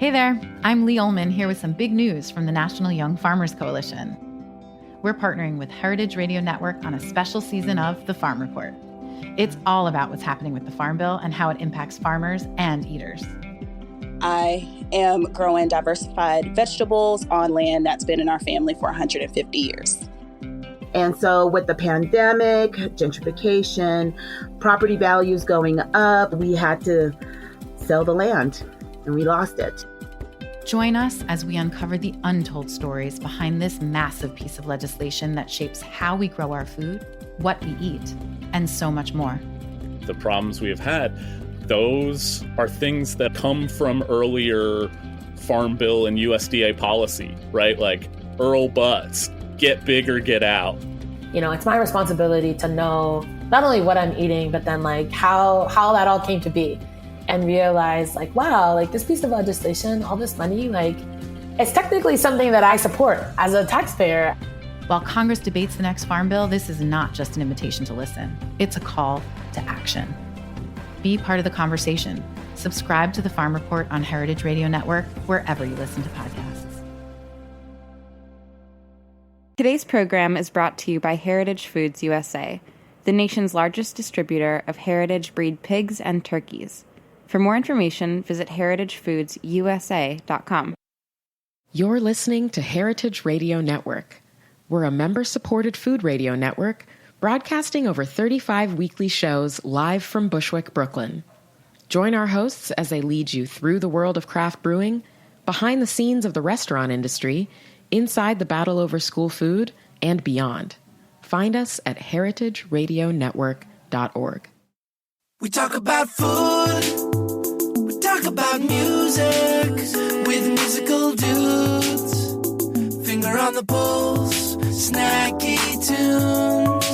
Hey there, I'm Lee Ullman here with some big news from the National Young Farmers Coalition. We're partnering with Heritage Radio Network on a special season of The Farm Report. It's all about what's happening with the Farm Bill and how it impacts farmers and eaters. I am growing diversified vegetables on land that's been in our family for 150 years. And so with the pandemic, gentrification, property values going up, we had to sell the land and we lost it. Join us as we uncover the untold stories behind this massive piece of legislation that shapes how we grow our food, what we eat, and so much more. The problems we have had, those are things that come from earlier Farm Bill and USDA policy, right? Like Earl Butz, get big or get out. You know, it's my responsibility to know not only what I'm eating, but then like how that all came to be. And realize like, wow, like this piece of legislation, all this money, like it's technically something that I support as a taxpayer. While Congress debates the next Farm Bill, this is not just an invitation to listen. It's a call to action. Be part of the conversation. Subscribe to the Farm Report on Heritage Radio Network, wherever you listen to podcasts. Today's program is brought to you by Heritage Foods USA, the nation's largest distributor of heritage breed pigs and turkeys. For more information, visit heritagefoodsusa.com. You're listening to Heritage Radio Network. We're a member-supported food radio network broadcasting over 35 weekly shows live from Bushwick, Brooklyn. Join our hosts as they lead you through the world of craft brewing, behind the scenes of the restaurant industry, inside the battle over school food, and beyond. Find us at heritageradionetwork.org. We talk about food. We talk about music with musical dudes. Finger on the pulse, snacky tunes.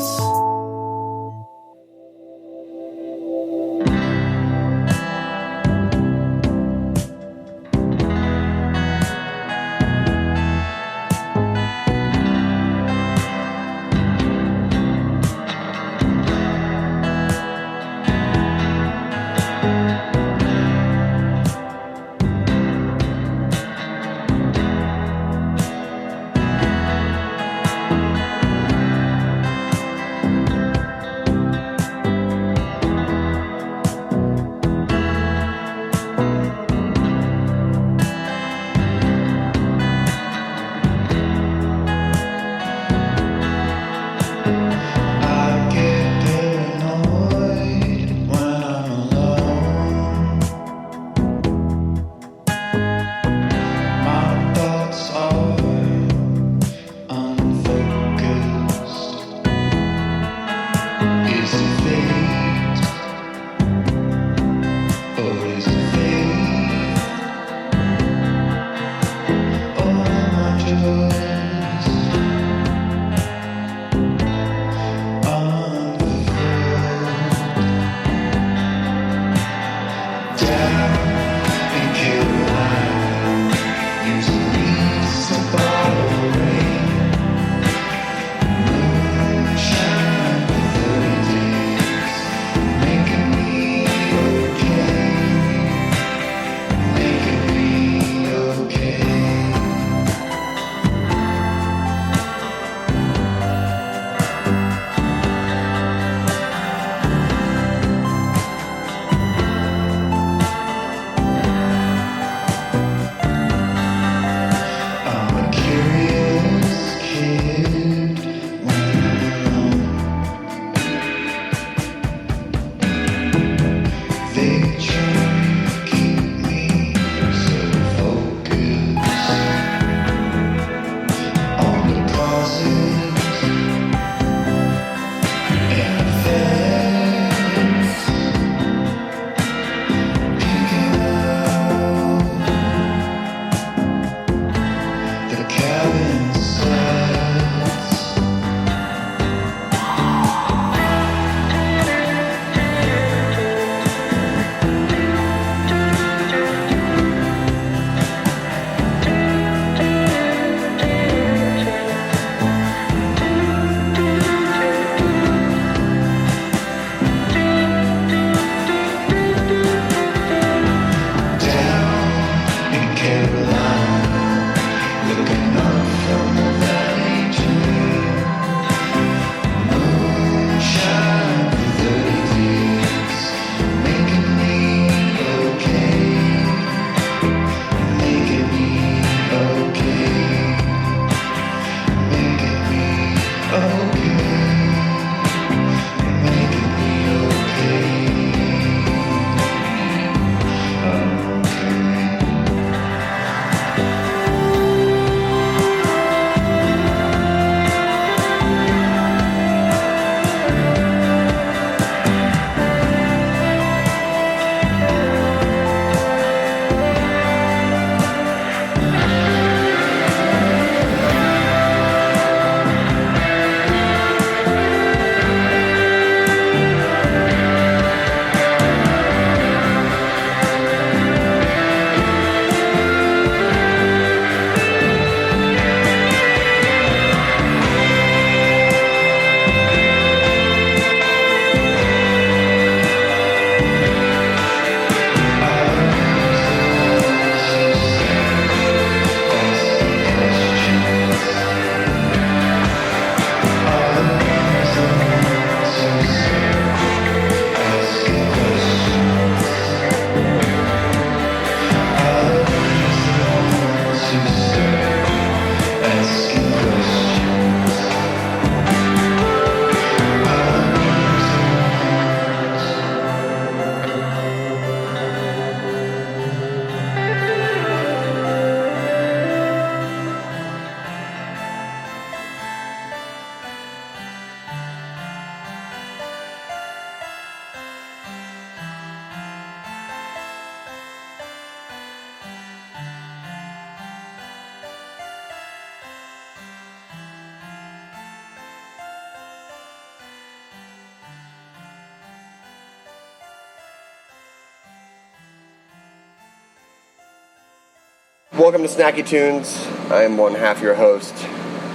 Welcome to Snacky Tunes. I am one half your host,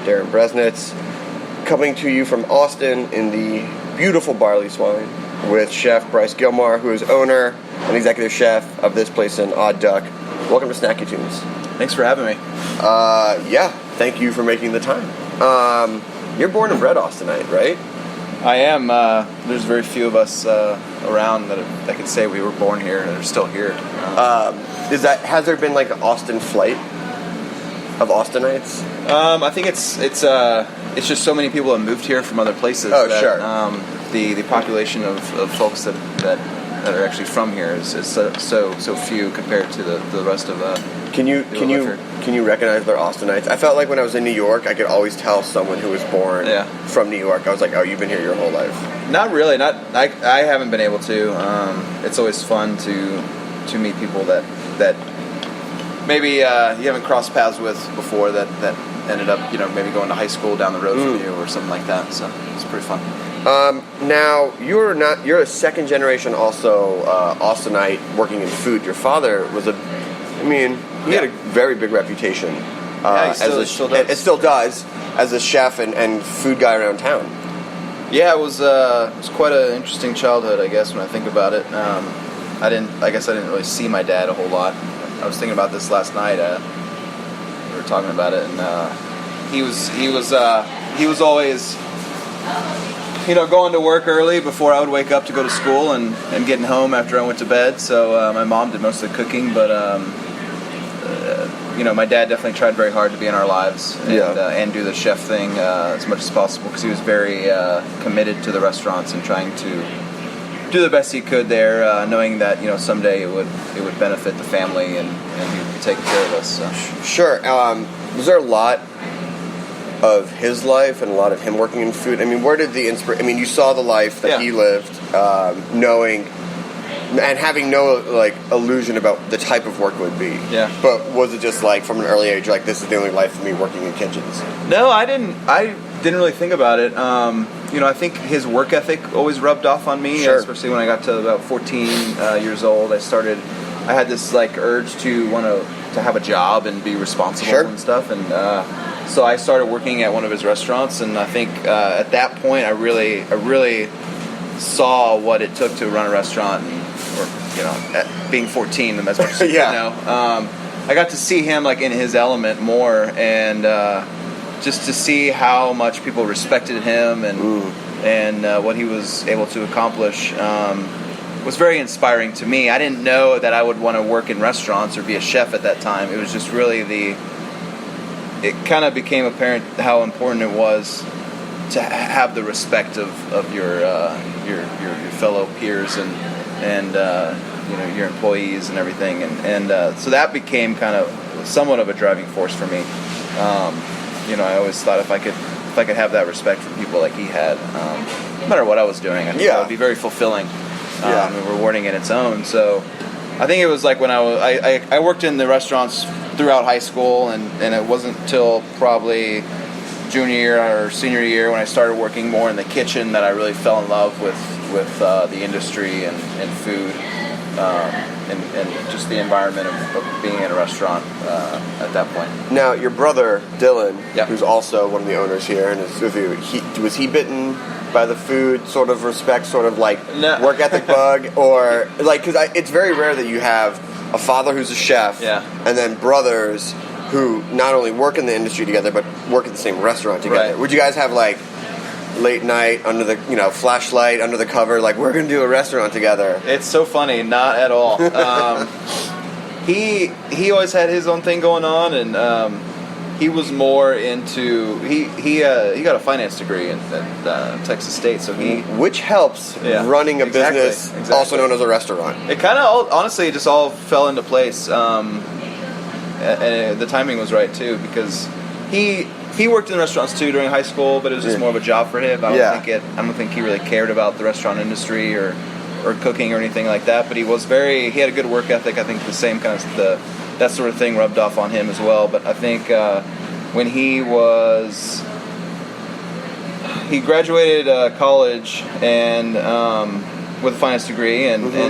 Darren Bresnitz, coming to you from Austin in the beautiful Barley, Swine, with Chef Bryce Gilmore, who is owner and executive chef of this place in Odd Duck. Welcome to Snacky Tunes. Thanks for having me. Yeah, thank you for making the time. You're born and bred Austinite, right? I am. There's very few of us around that could say we were born here and are still here. Has there been like an Austin flight of Austinites? I think it's just so many people have moved here from other places. Oh, that, sure. The population of folks that are actually from here is so few compared to the rest of Can you recognize their Austinites? I felt like when I was in New York, I could always tell someone who was born from New York. I was like, oh, you've been here your whole life. Not really. I haven't been able to. It's always fun to meet people that maybe you haven't crossed paths with before that ended up maybe going to high school down the road from you or something like that. So it's pretty fun. Now you're a second generation also Austinite working in food. Your father was he had a very big reputation. He still does. It still does as a chef and food guy around town. Yeah, it was quite an interesting childhood, I guess, when I think about it. I didn't really see my dad a whole lot. I was thinking about this last night. We were talking about it, and he was always going to work early before I would wake up to go to school, and getting home after I went to bed. So my mom did most of the cooking, but my dad definitely tried very hard to be in our lives and do the chef thing as much as possible, because he was very committed to the restaurants and trying to do the best he could there, knowing that someday it would benefit the family and he would take care of us. So. Sure. Was there a lot of his life and a lot of him working in food? Where did the inspiration? You saw the life that he lived, knowing and having no illusion about the type of work it would be. Yeah. But was it just from an early age, this is the only life for me, working in kitchens? No, I didn't really think about it. I think his work ethic always rubbed off on me, especially when I got to about 14 years old. I had this urge to want to have a job and be responsible and stuff, and so I started working at one of his restaurants, and I think at that point I really saw what it took to run a restaurant, at being 14, and that's much as I got to see him in his element more, and just to see how much people respected him and what he was able to accomplish was very inspiring to me. I didn't know that I would want to work in restaurants or be a chef at that time. It was just really it kind of became apparent how important it was to have the respect of your fellow peers and your employees and everything, and so that became kind of somewhat of a driving force for me. I always thought if I could have that respect for people like he had, no matter what I was doing, I think that would be very fulfilling and rewarding in its own. So I think it was when I worked in the restaurants throughout high school, and it wasn't till probably junior year or senior year when I started working more in the kitchen that I really fell in love with the industry and food and just the environment of being in a restaurant at that point. Now, your brother Dylan, who's also one of the owners here and is with you, was he bitten by the food sort of respect, sort of work ethic bug, or because it's very rare that you have a father who's a chef and then brothers who not only work in the industry together but work at the same restaurant together. Right. Would you guys have late night under the flashlight under the cover, we're gonna do a restaurant together? It's so funny. Not at all. He always had his own thing going on, and he was more into he got a finance degree at Texas State, so which helps running a business also known as a restaurant. It kind of honestly just all fell into place, and the timing was right too, because he worked in restaurants too during high school, but it was just more of a job for him. I don't think he really cared about the restaurant industry or cooking or anything like that. But he had a good work ethic. I think the same kind of that sort of thing rubbed off on him as well. But I think when he graduated college and with a finance degree and I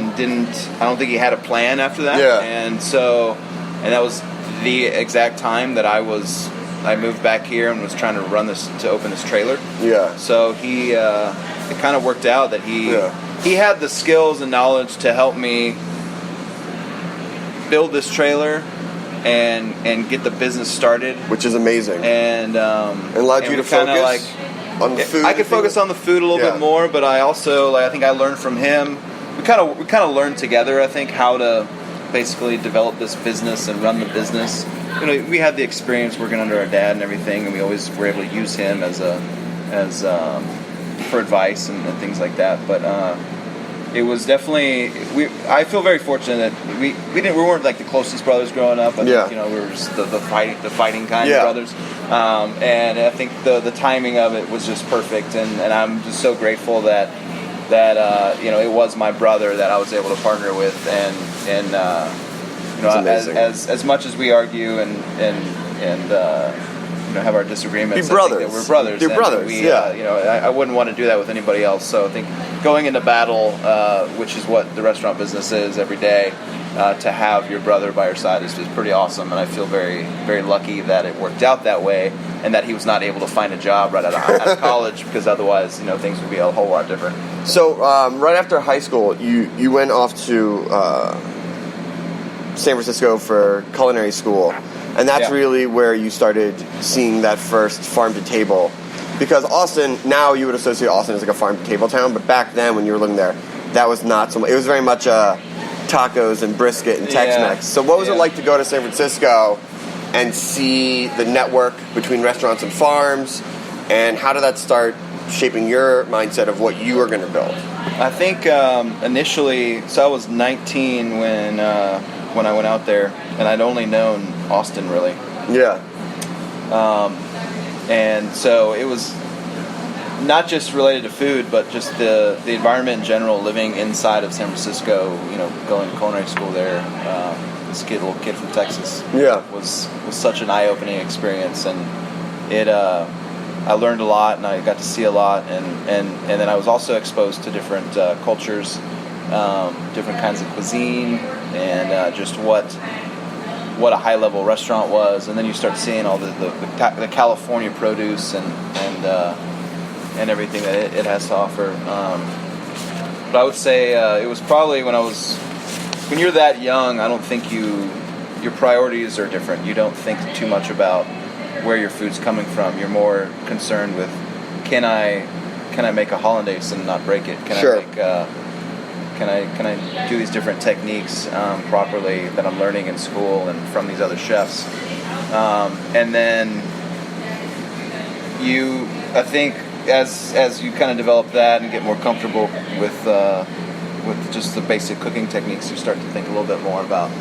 don't think he had a plan after that. Yeah. And that was the exact time that I moved back here and was trying to open this trailer. Yeah. So it kind of worked out that he had the skills and knowledge to help me build this trailer and get the business started, which is amazing, and allowed you to focus on the food. I could focus on the food a little bit more, but I also I think I learned from him. We kind of learned together, I think, how to basically develop this business and run the business. We had the experience working under our dad and everything, and we always were able to use him as for advice and things like that. But it was definitely I feel very fortunate that we weren't like the closest brothers growing up. I think, we were just the fighting kind of brothers. And I think the timing of it was just perfect, and I'm just so grateful that it was my brother that I was able to partner with, and as much as we argue and have our disagreements, be brothers. I think that we're brothers. You're brothers. I wouldn't want to do that with anybody else. So I think going into battle, which is what the restaurant business is every day, to have your brother by your side is pretty awesome, and I feel very, very lucky that it worked out that way, and that he was not able to find a job right out of college, because otherwise, things would be a whole lot different. So right after high school, you went off to San Francisco for culinary school, and that's really where you started seeing that first farm to table. Because Austin, now you would associate Austin as like a farm to table town, but back then when you were living there, that was not so much. It was very much tacos and brisket and Tex-Mex. So what was it like to go to San Francisco and see the network between restaurants and farms, and how did that start shaping your mindset of what you were going to build? I think initially, so I was 19 when I went out there, and I'd only known Austin really. Yeah. And so it was not just related to food, but just the environment in general, living inside of San Francisco, going to culinary school there. This little kid from Texas was such an eye-opening experience, and I learned a lot, and I got to see a lot, and then I was also exposed to different cultures, different kinds of cuisine, and just what a high-level restaurant was. And then you start seeing all the California produce and everything that it has to offer. But I would say it was probably when you're that young, I don't think your priorities are different. You don't think too much about where your food's coming from. You're more concerned with, can I make a hollandaise and not break it? Can I do these different techniques properly that I'm learning in school and from these other chefs? And then I think as you kind of develop that and get more comfortable with just the basic cooking techniques, you start to think a little bit more about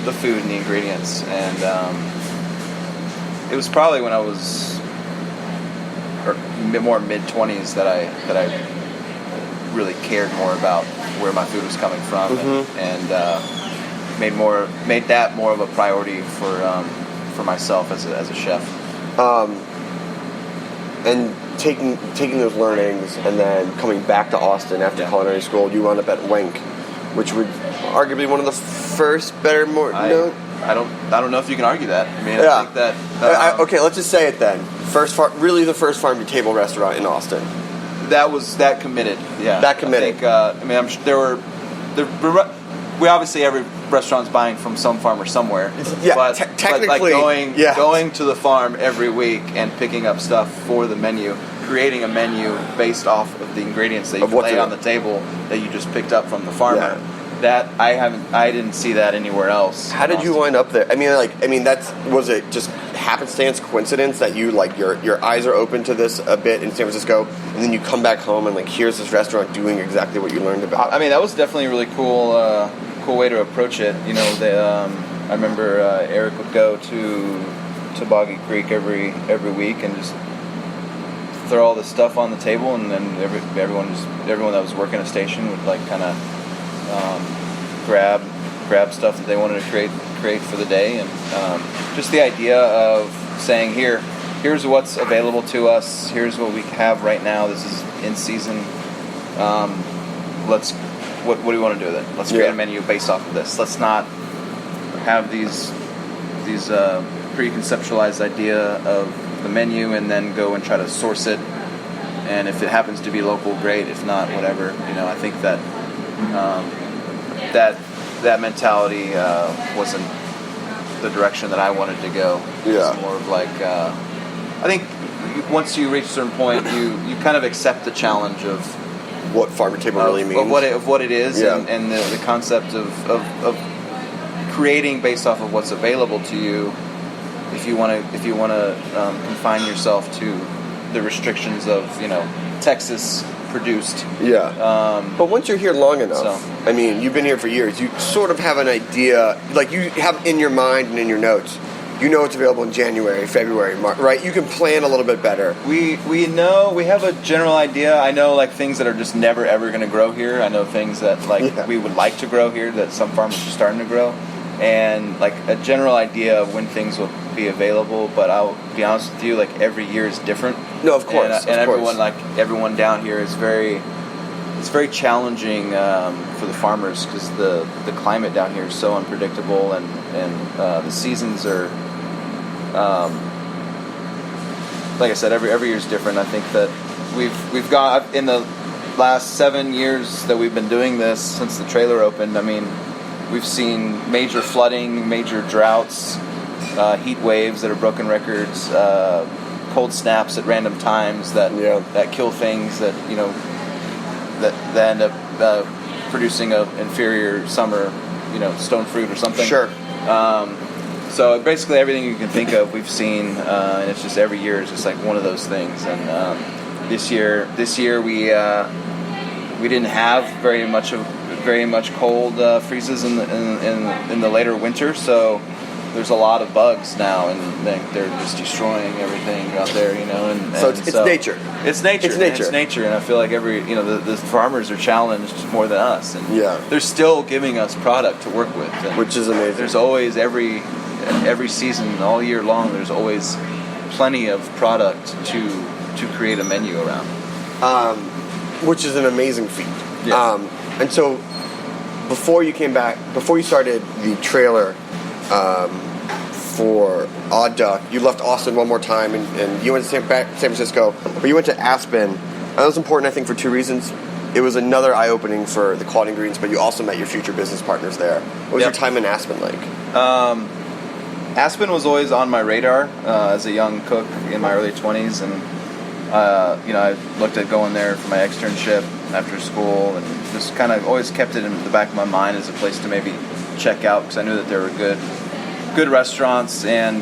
the food and the ingredients. And it was probably when I was more mid-20s that I really cared more about where my food was coming from, and made that more of a priority for myself as a chef. And taking those learnings and then coming back to Austin after culinary school, you wound up at Wenk, which would arguably one of the first better I don't know if you can argue that. I mean, I think that okay, let's just say it then. The first farm to table restaurant in Austin. That committed. Yeah. That committed. I'm sure we obviously every restaurant's buying from some farmer somewhere. Yeah, but, technically, going to the farm every week and picking up stuff for the menu, creating a menu based off of the ingredients that you lay on the table that you just picked up from the farmer. Yeah. That I didn't see that anywhere else. How did you wind up there? Was it just happenstance, coincidence that you your eyes are open to this a bit in San Francisco, and then you come back home and here's this restaurant doing exactly what you learned about? I mean, that was definitely a really cool way to approach it. I remember Eric would go to Boggy Creek every week and just throw all this stuff on the table, and then everyone that was working a station would kind of grab stuff that they wanted to create for the day, and just the idea of saying, here's what's available to us, here's what we have right now, this is in season, what do we want to do with it? Let's create a menu based off of this. Let's not have these these pre-conceptualized idea of the menu, and then go and try to source it. And if it happens to be local, great. If not, whatever. I think that that mentality wasn't the direction that I wanted to go. Yeah. It's more of like, I think once you reach a certain point, you kind of accept the challenge of what farm to table really means, of what it is, and the concept of creating based off of what's available to you. If you want to confine yourself to the restrictions of Texas produced. Yeah. But once you're here long enough, I mean, you've been here for years, you sort of have an idea, like you have in your mind and in your notes, you know it's available in January, February, March, right? You can plan a little bit better. We know, we have a general idea. I know like things that are just never ever going to grow here. I know things that we would like to grow here that some farmers are starting to grow. And like a general idea of when things will be available, but I'll be honest with you, like every year is different. No, of course. And everyone down here is very challenging for the farmers because the climate down here is so unpredictable, and the seasons are, like I said, every year is different. I think that we've got in the last 7 years that we've been doing this since the trailer opened. I mean, we've seen major flooding, major droughts, heat waves that are broken records, cold snaps at random times that kill things that that end up producing an inferior summer, stone fruit or something. Sure. So basically everything you can think of we've seen, and it's just every year is just like one of those things. And this year we didn't have very much cold freezes in the later winter, so there's a lot of bugs now, and they're just destroying everything out there, So it's nature. It's nature, and I feel like the farmers are challenged more than us, and they're still giving us product to work with, which is amazing. There's always every season, all year long, there's always plenty of product to create a menu around, which is an amazing feat. Yeah. And so, before you started the trailer for Odd Duck, you left Austin one more time, and you went to San Francisco, but you went to Aspen. And that was important, I think, for two reasons. It was another eye-opening for the quality ingredients, but you also met your future business partners there. What was your time in Aspen like? Aspen was always on my radar as a young cook in my early 20s, and I looked at going there for my externship after school, and just kind of always kept it in the back of my mind as a place to maybe check out, because I knew that there were good restaurants, and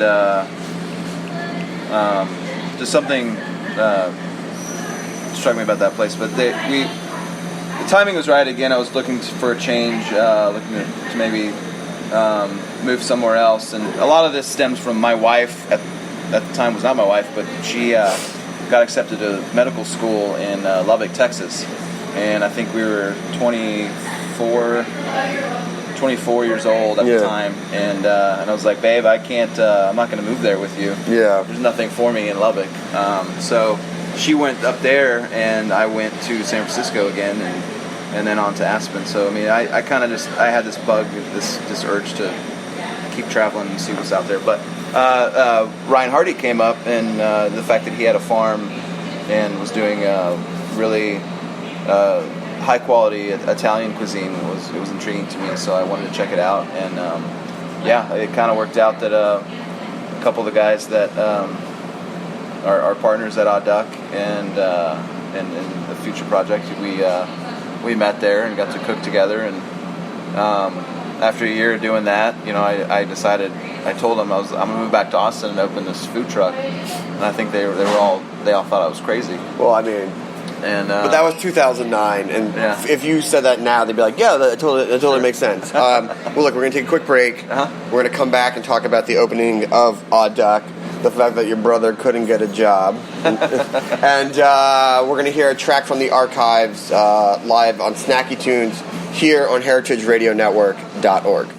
just something struck me about that place. But the timing was right. Again, I was looking for a change, looking to maybe move somewhere else, and a lot of this stems from my wife. At the time was not my wife, but she got accepted to medical school in Lubbock, Texas, and I think we were 24 years old at the time, and I was like, babe, I can't, I'm not going to move there with you. Yeah. There's nothing for me in Lubbock. So she went up there, and I went to San Francisco again, and then on to Aspen. So, I mean, I kind of I had this bug, this urge to keep traveling and see what's out there. But Ryan Hardy came up, and the fact that he had a farm and was doing really high quality Italian cuisine was intriguing to me, so I wanted to check it out. And it kind of worked out that a couple of the guys that are partners at Odd Duck and the future project, we met there and got to cook together. And after a year of doing that, I decided, I told them I'm gonna move back to Austin and open this food truck, and I think they all thought I was crazy. Well, I mean, but that was 2009, and if you said that now, they'd be like, yeah, that totally makes sense. Well, look, we're going to take a quick break. We're going to come back and talk about the opening of Odd Duck, the fact that your brother couldn't get a job, and we're going to hear a track from the archives live on Snacky Tunes here on heritageradionetwork.org.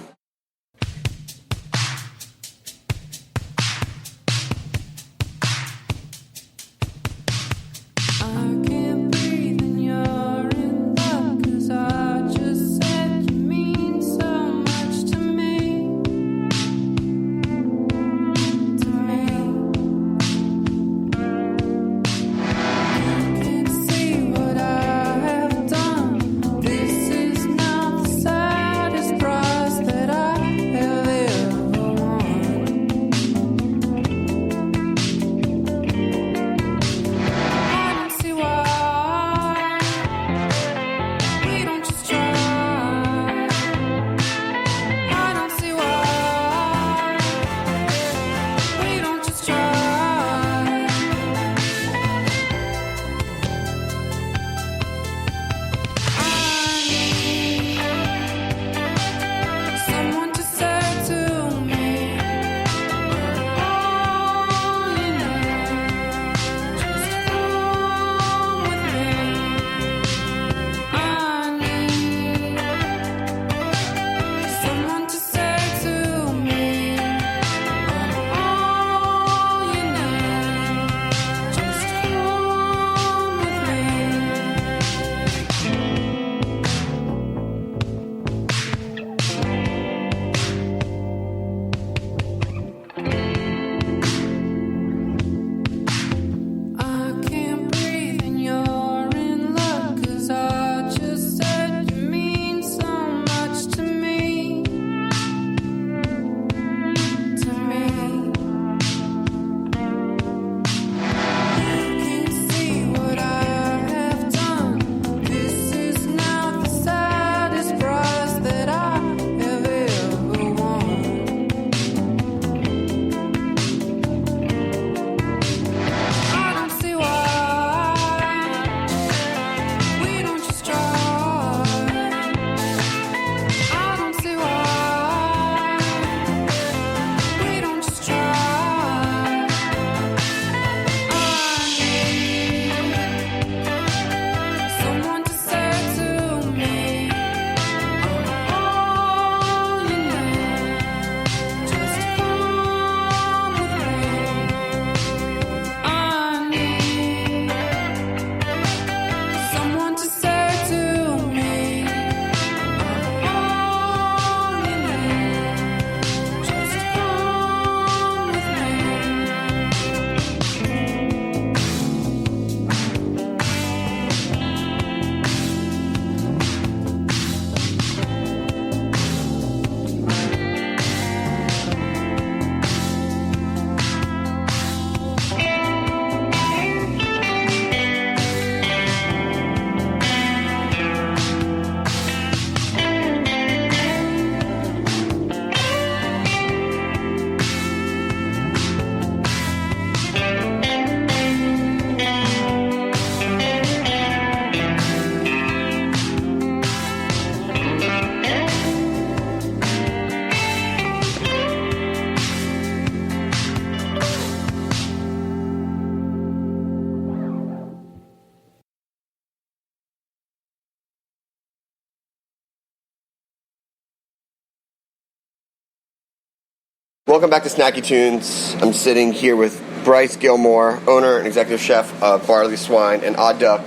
Welcome back to Snacky Tunes. I'm sitting here with Bryce Gilmore, owner and executive chef of Barley, Swine, and Odd Duck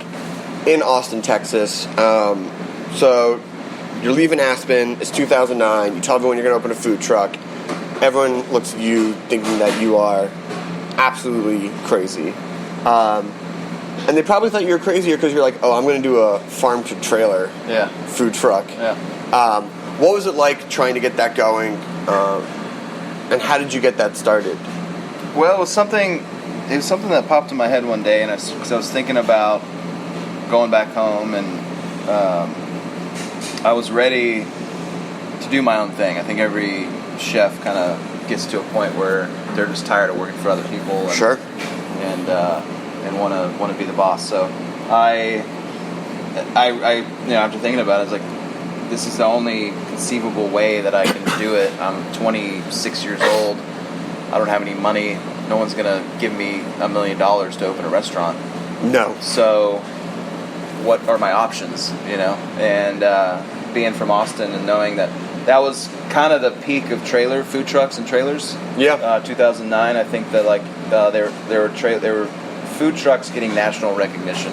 in Austin, Texas. So you're leaving Aspen. It's 2009. You tell everyone you're going to open a food truck. Everyone looks at you thinking that you are absolutely crazy. And they probably thought you were crazier because you're like, oh, I'm going to do a farm-to-trailer food truck. Yeah. What was it like trying to get that going? And how did you get that started? Well, it was something that popped in my head one day, and because I was thinking about going back home, and I was ready to do my own thing. I think every chef kind of gets to a point where they're just tired of working for other people. And, sure. And want to be the boss. So I after thinking about it, I was like, this is the only conceivable way that I can do it. I'm 26 years old. I don't have any money. No one's gonna give me $1 million to open a restaurant. No. So what are my options? And being from Austin and knowing that was kind of the peak of food trucks and trailers. Yeah. 2009. I think that there were food trucks getting national recognition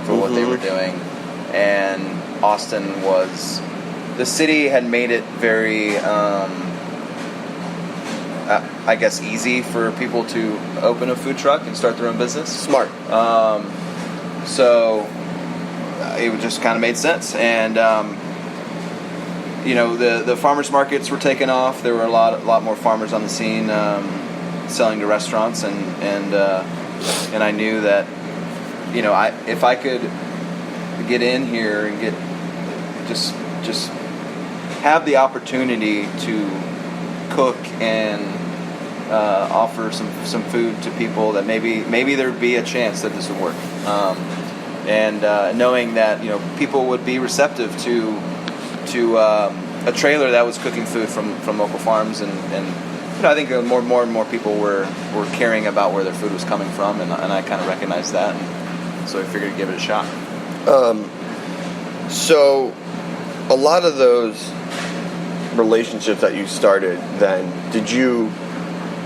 for what they were doing, and Austin the city had made it very, I guess, easy for people to open a food truck and start their own business. Smart. So it just kind of made sense, and the farmers markets were taking off. There were a lot more farmers on the scene selling to restaurants, and I knew that if I could get in here and get just have the opportunity to cook and offer some food to people, that maybe there'd be a chance that this would work, and knowing that people would be receptive to a trailer that was cooking food from local farms, and I think more and more people were caring about where their food was coming from, and I kind of recognized that, and so I figured to give it a shot. So a lot of those relationships that you started then, did you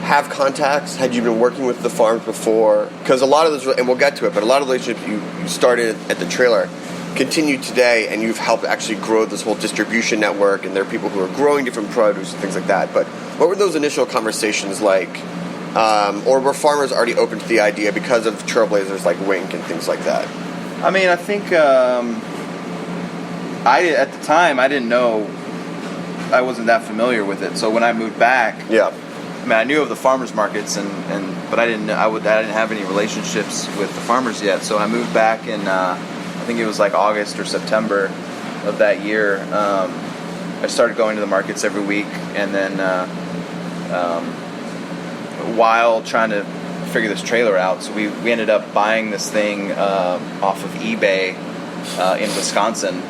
have contacts? Had you been working with the farms before? Because a lot of those, and we'll get to it, but a lot of the relationships you started at the trailer continue today, and you've helped actually grow this whole distribution network, and there are people who are growing different produce and things like that. But what were those initial conversations like? Or were farmers already open to the idea because of trailblazers like Wink and things like that? I mean, I think at the time I didn't know, I wasn't that familiar with it. So when I moved back, I knew of the farmers markets, but I didn't have any relationships with the farmers yet. So I moved back in I think it was like August or September of that year. I started going to the markets every week, and then while trying to figure this trailer out, so we ended up buying this thing off of eBay in Wisconsin.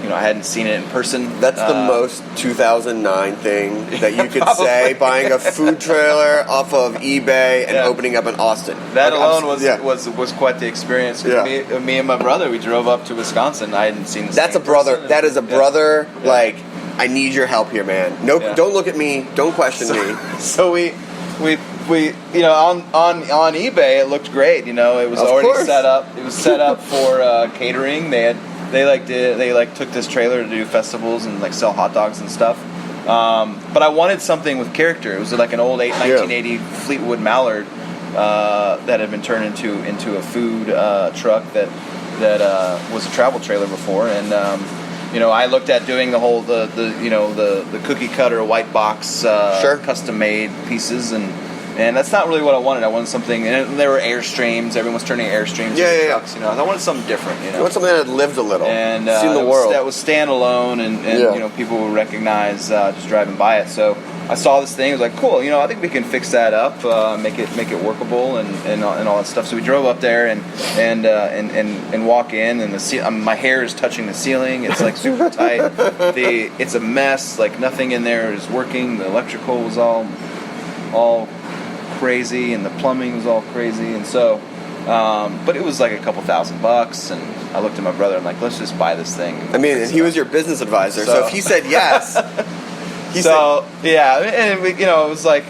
I hadn't seen it in person. That's the most 2009 thing that you could say, buying a food trailer off of eBay and opening up in Austin. That alone was quite the experience. Yeah. Me and my brother, we drove up to Wisconsin. I hadn't seen this. That's a brother. That is a brother. Yeah. Like, I need your help here, man. No, don't look at me. Don't question me. So we on eBay, it looked great. It was already set up. It was set up for catering. They took this trailer to do festivals and sell hot dogs and stuff. But I wanted something with character. It was like an old 1980 Fleetwood Mallard that had been turned into a food truck that was a travel trailer before. And I looked at doing the whole the cookie cutter white box custom made pieces, and that's not really what I wanted. I wanted something, and there were Airstreams. Everyone's turning Airstreams into trucks. I wanted something different. You want something that lived a little, and seen the world. That was standalone, and people would recognize just driving by it. So I saw this thing. I was like, cool. I think we can fix that up, make it workable, and all that stuff. So we drove up there and walk in, and my hair is touching the ceiling. It's super tight. It's a mess. Nothing in there is working. The electrical was all crazy, and the plumbing was all crazy, and so but it was like a couple $1,000, and I looked at my brother and let's just buy this thing. And he was your business advisor, so if he said yes So yeah, and we, it was like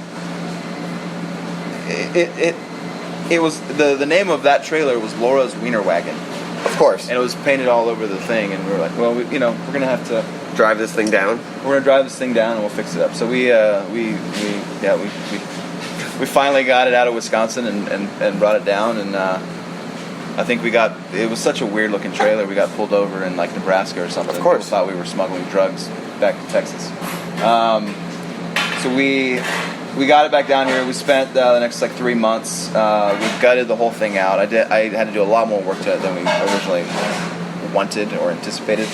it was the name of that trailer was Laura's Wiener Wagon. Of course. And it was painted all over the thing, and we were like, well, we're gonna have to drive this thing down. We're gonna drive this thing down, and we'll fix it up. So we finally got it out of Wisconsin and brought it down, and I think it was such a weird looking trailer. We got pulled over in like Nebraska or something. Of course. People thought we were smuggling drugs back to Texas. So we got it back down here. We spent the next 3 months. We gutted the whole thing out. I had to do a lot more work to it than we originally wanted or anticipated.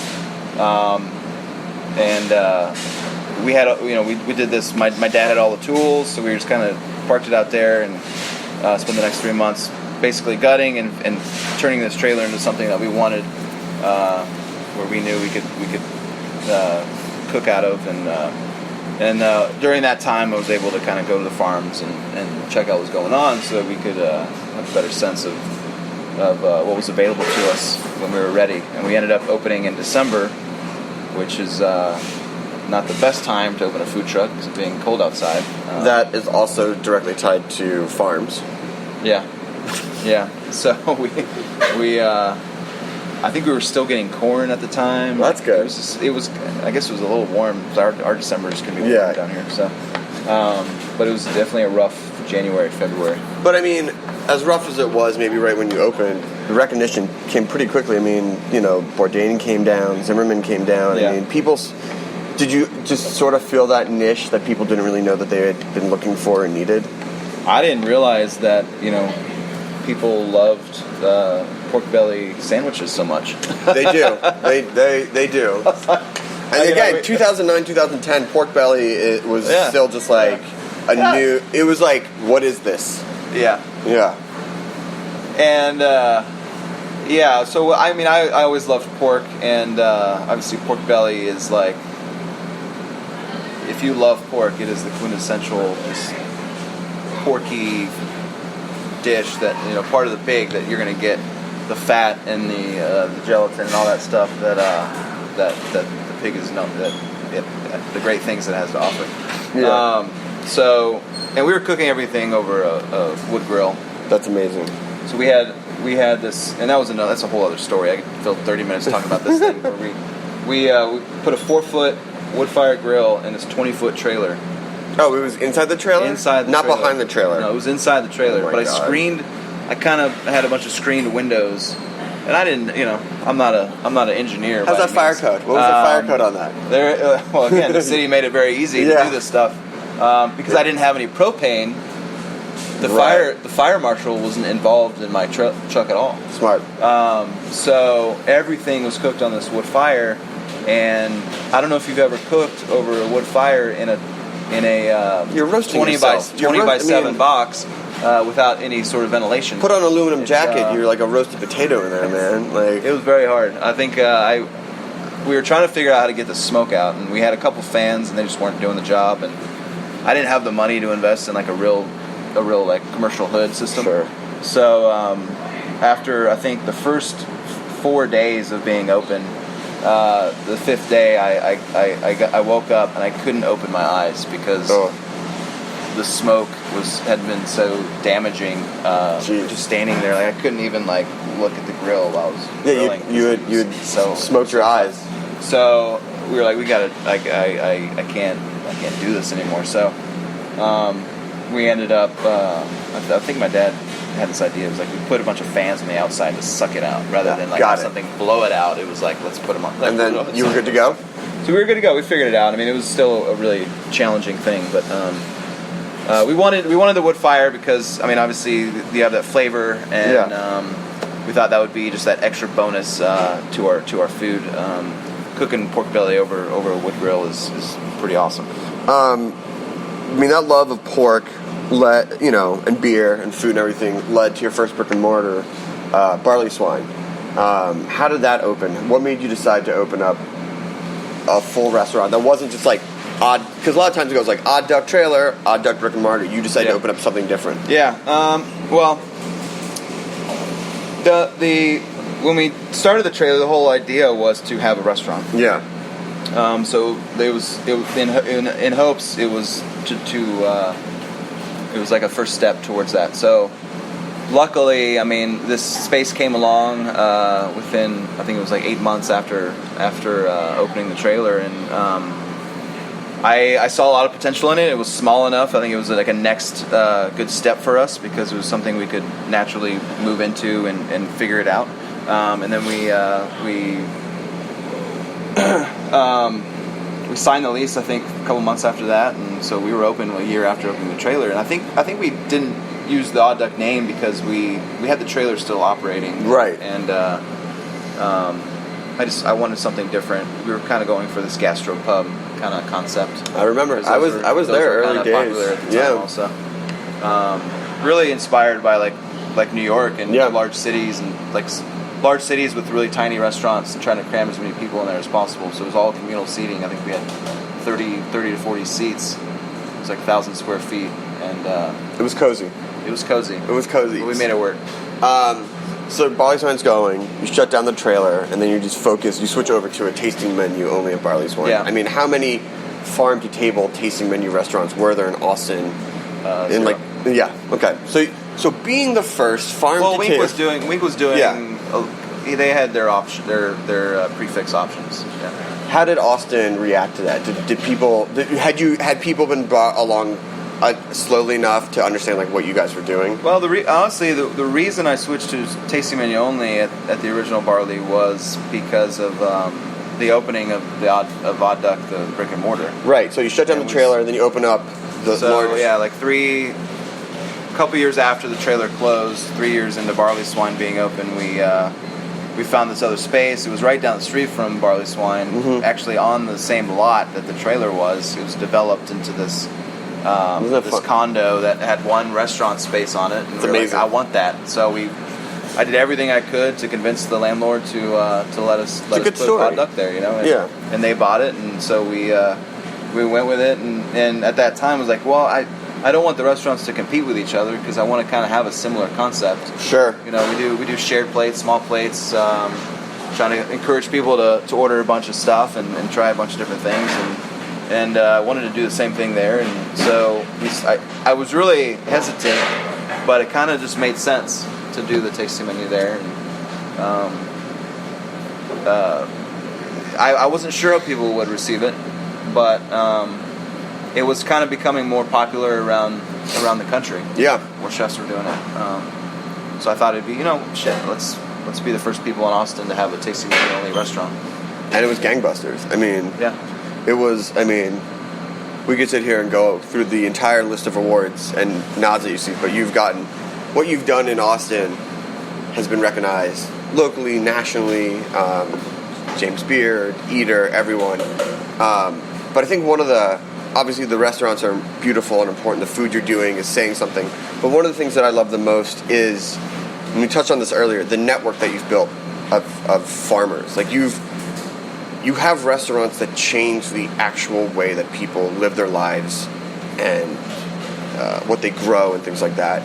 We had we did this. My dad had all the tools, so we just kind of parked it out there and spent the next 3 months basically gutting and turning this trailer into something that we wanted, where we knew we could cook out of. And during that time, I was able to kind of go to the farms and check out what was going on, so that we could have a better sense of what was available to us when we were ready. And we ended up opening in December, which is not the best time to open a food truck because of being cold outside. That is also directly tied to farms. Yeah. So we I think we were still getting corn at the time. Well, that's good. I guess it was a little warm. Our December is going to be warm down here. So, but it was definitely a rough January, February. But I mean, as rough as it was, maybe right when you opened, the recognition came pretty quickly. I mean, Bourdain came down, Zimmerman came down. Yeah. I mean, did you just sort of feel that niche that people didn't really know that they had been looking for and needed? I didn't realize that, people loved pork belly sandwiches so much. They do. They do. And again, 2009, 2010, pork belly was still just like new. It was like, what is this? Yeah. Yeah. And so I mean, I always loved pork, and obviously pork belly is like, if you love pork, it is the quintessential just porky dish that part of the pig that you're going to get the fat and the gelatin and all that stuff that the pig is known the great things it has to offer. Yeah. And we were cooking everything over a wood grill. That's amazing. So we had this, and that's a whole other story. I could fill 30 minutes talking about this thing. Where we put a 4-foot wood fire grill in this 20-foot trailer. Oh, it was inside the trailer? Inside the Not trailer. behind the trailer. No, it was inside the trailer. Oh, but God. I kind of had a bunch of screened windows, and I didn't, I'm not an engineer. How's that fire code? What was the fire code on that? Well, again, the city made it very easy to do this stuff because I didn't have any propane. The fire marshal wasn't involved in my truck at all. Smart. So everything was cooked on this wood fire, and I don't know if you've ever cooked over a wood fire in a you're roasting 20 yourself. by 7 box without any sort of ventilation. Put on an aluminum jacket. You're like a roasted potato in there, man. Like, it was very hard. I think we were trying to figure out how to get the smoke out, and we had a couple fans, and they just weren't doing the job. And I didn't have the money to invest in like a real like commercial hood system. Sure. So after I think the first 4 days of being open, the 5th day I woke up and I couldn't open my eyes because the smoke had been so damaging. Just standing there, like I couldn't even like look at the grill while I was grilling. You had smoked your eyes. So we were like, I can't do this anymore. So we ended up. I think my dad had this idea. It was like we put a bunch of fans on the outside to suck it out, rather than like have something blow it out. It was like, let's put them on. And then you were good to go. So we were good to go. We figured it out. I mean, it was still a really challenging thing, but we wanted the wood fire because, I mean, obviously you have that flavor, and we thought that would be just that extra bonus to our food. Cooking pork belly over a wood grill is pretty awesome. I mean, that love of pork led, and beer and food and everything led to your first brick and mortar, Barley Swine. How did that open? What made you decide to open up a full restaurant that wasn't just like odd? Because a lot of times it goes like odd duck trailer, odd duck brick and mortar. You decided to open up something different. Yeah. Well, when we started the trailer, the whole idea was to have a restaurant. Yeah. So it was in hopes it was it was like a first step towards that. So luckily, I mean, this space came along within, I think it was like 8 months after opening the trailer, and I saw a lot of potential in it. It was small enough. I think it was like a next good step for us because it was something we could naturally move into and figure it out. And then we signed the lease, I think, a couple months after that, and so we were open a year after opening the trailer. And I think we didn't use the Odd Duck name because we had the trailer still operating, right? And I wanted something different. We were kind of going for this gastro pub kind of concept. I remember I was there early days. Popular at the time also. Really inspired by like New York and large cities and like large cities with really tiny restaurants and trying to cram as many people in there as possible. So it was all communal seating. I think we had 30 to 40 seats. It was like 1,000 square feet, and it was cozy. It was cozy. But we made it work. So Barley Swine's going, you shut down the trailer, and then you just focus, you switch over to a tasting menu only at Barley Swine. Yeah. I mean, how many farm-to-table tasting menu restaurants were there in Austin? Okay. So being the first farm-to-table... Well, Wink was doing they had their option, their prefix options. Yeah. How did Austin react to that? Had people been brought along slowly enough to understand like what you guys were doing? Well, honestly, the reason I switched to tasting menu only at the original Barley was because of the opening of Odd Duck, the brick and mortar. Right. So you shut down the trailer, then you open up the large. Yeah, like a couple years after the trailer closed, 3 years into Barley Swine being open, we found this other space. It was right down the street from Barley Swine, actually on the same lot that the trailer was. It was developed into this condo that had one restaurant space on it. And it's amazing. Like, I want that. So I did everything I could to convince the landlord to let us put Odd Duck there, you know. And they bought it, and so we went with it. And at that time, I was like, well, I don't want the restaurants to compete with each other because I want to kind of have a similar concept. Sure. You know, we do shared plates, small plates, trying to encourage people to order a bunch of stuff and try a bunch of different things. And I wanted to do the same thing there, and so I was really hesitant, but it kind of just made sense to do the tasting menu there. And, I wasn't sure how people would receive it, but it was kind of becoming more popular around the country. Yeah, where chefs were doing it. So I thought it'd be, let's be the first people in Austin to have a tasting menu only restaurant. And it was gangbusters. I mean, yeah. It was, we could sit here and go through the entire list of awards and nods that you see, but what you've done in Austin has been recognized locally, nationally, James Beard, Eater, everyone. But I think obviously the restaurants are beautiful and important, the food you're doing is saying something, but one of the things that I love the most is, and we touched on this earlier, the network that you've built of farmers. Like you have restaurants that change the actual way that people live their lives and what they grow and things like that.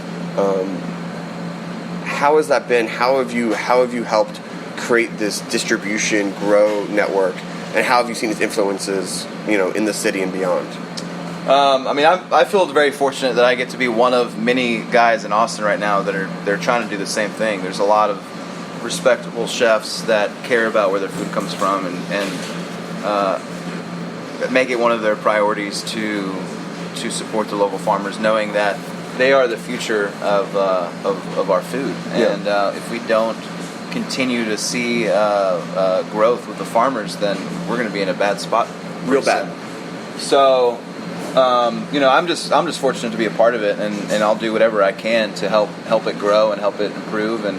How has that been? How have you helped create this distribution grow network, and how have you seen its influences, in the city and beyond? I feel very fortunate that I get to be one of many guys in Austin right now they're trying to do the same thing. There's a lot of respectable chefs that care about where their food comes from and make it one of their priorities to support the local farmers, knowing that they are the future of our food. Yeah. And if we don't continue to see growth with the farmers, then we're going to be in a bad spot. Real bad. So, I'm just fortunate to be a part of it, and I'll do whatever I can to help it grow and help it improve, and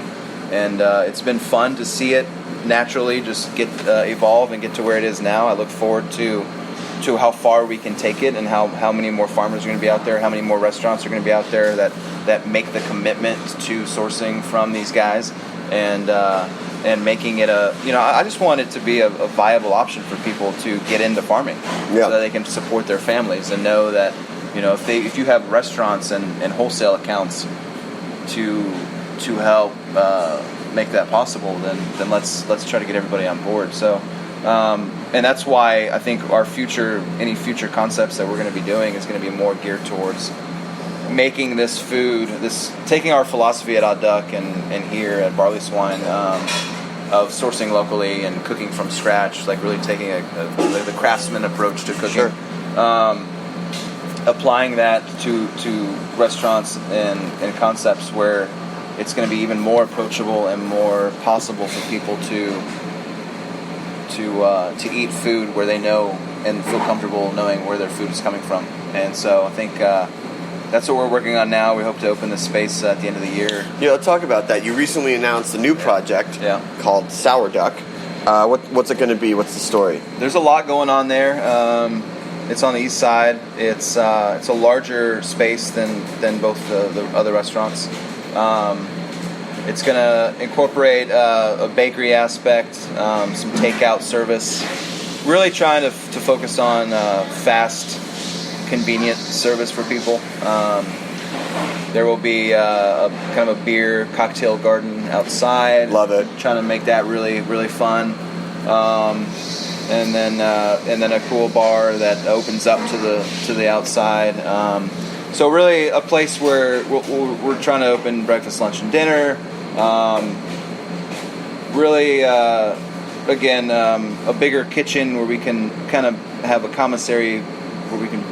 it's been fun to see it naturally just get evolve and get to where it is now. I look forward to how far we can take it, and how many more farmers are going to be out there, how many more restaurants are going to be out there that make the commitment to sourcing from these guys, and making it I just want it to be a viable option for people to get into farming, so that they can support their families and know that if you have restaurants and wholesale accounts to help make that possible, then let's try to get everybody on board. So that's why I think any future concepts that we're going to be doing is going to be more geared towards making this food, taking our philosophy at Odd Duck and here at Barley Swine of sourcing locally and cooking from scratch, like really taking the craftsman approach to cooking. Sure. Applying that to restaurants and concepts where it's going to be even more approachable and more possible for people to eat food where they know and feel comfortable knowing where their food is coming from. And so I think that's what we're working on now. We hope to open this space at the end of the year. Yeah, let's talk about that. You recently announced a new project called Sour Duck. What's it going to be? What's the story? There's a lot going on there. It's on the east side. It's a larger space than both the other restaurants. It's going to incorporate a bakery aspect, some takeout service. Really trying to focus on fast, convenient service for people. There will be kind of a beer cocktail garden outside. Love it. Trying to make that really, really fun. And then a cool bar that opens up to the outside. So really a place where we're trying to open breakfast, lunch, and dinner. Really, again, a bigger kitchen where we can kind of have a commissary where we can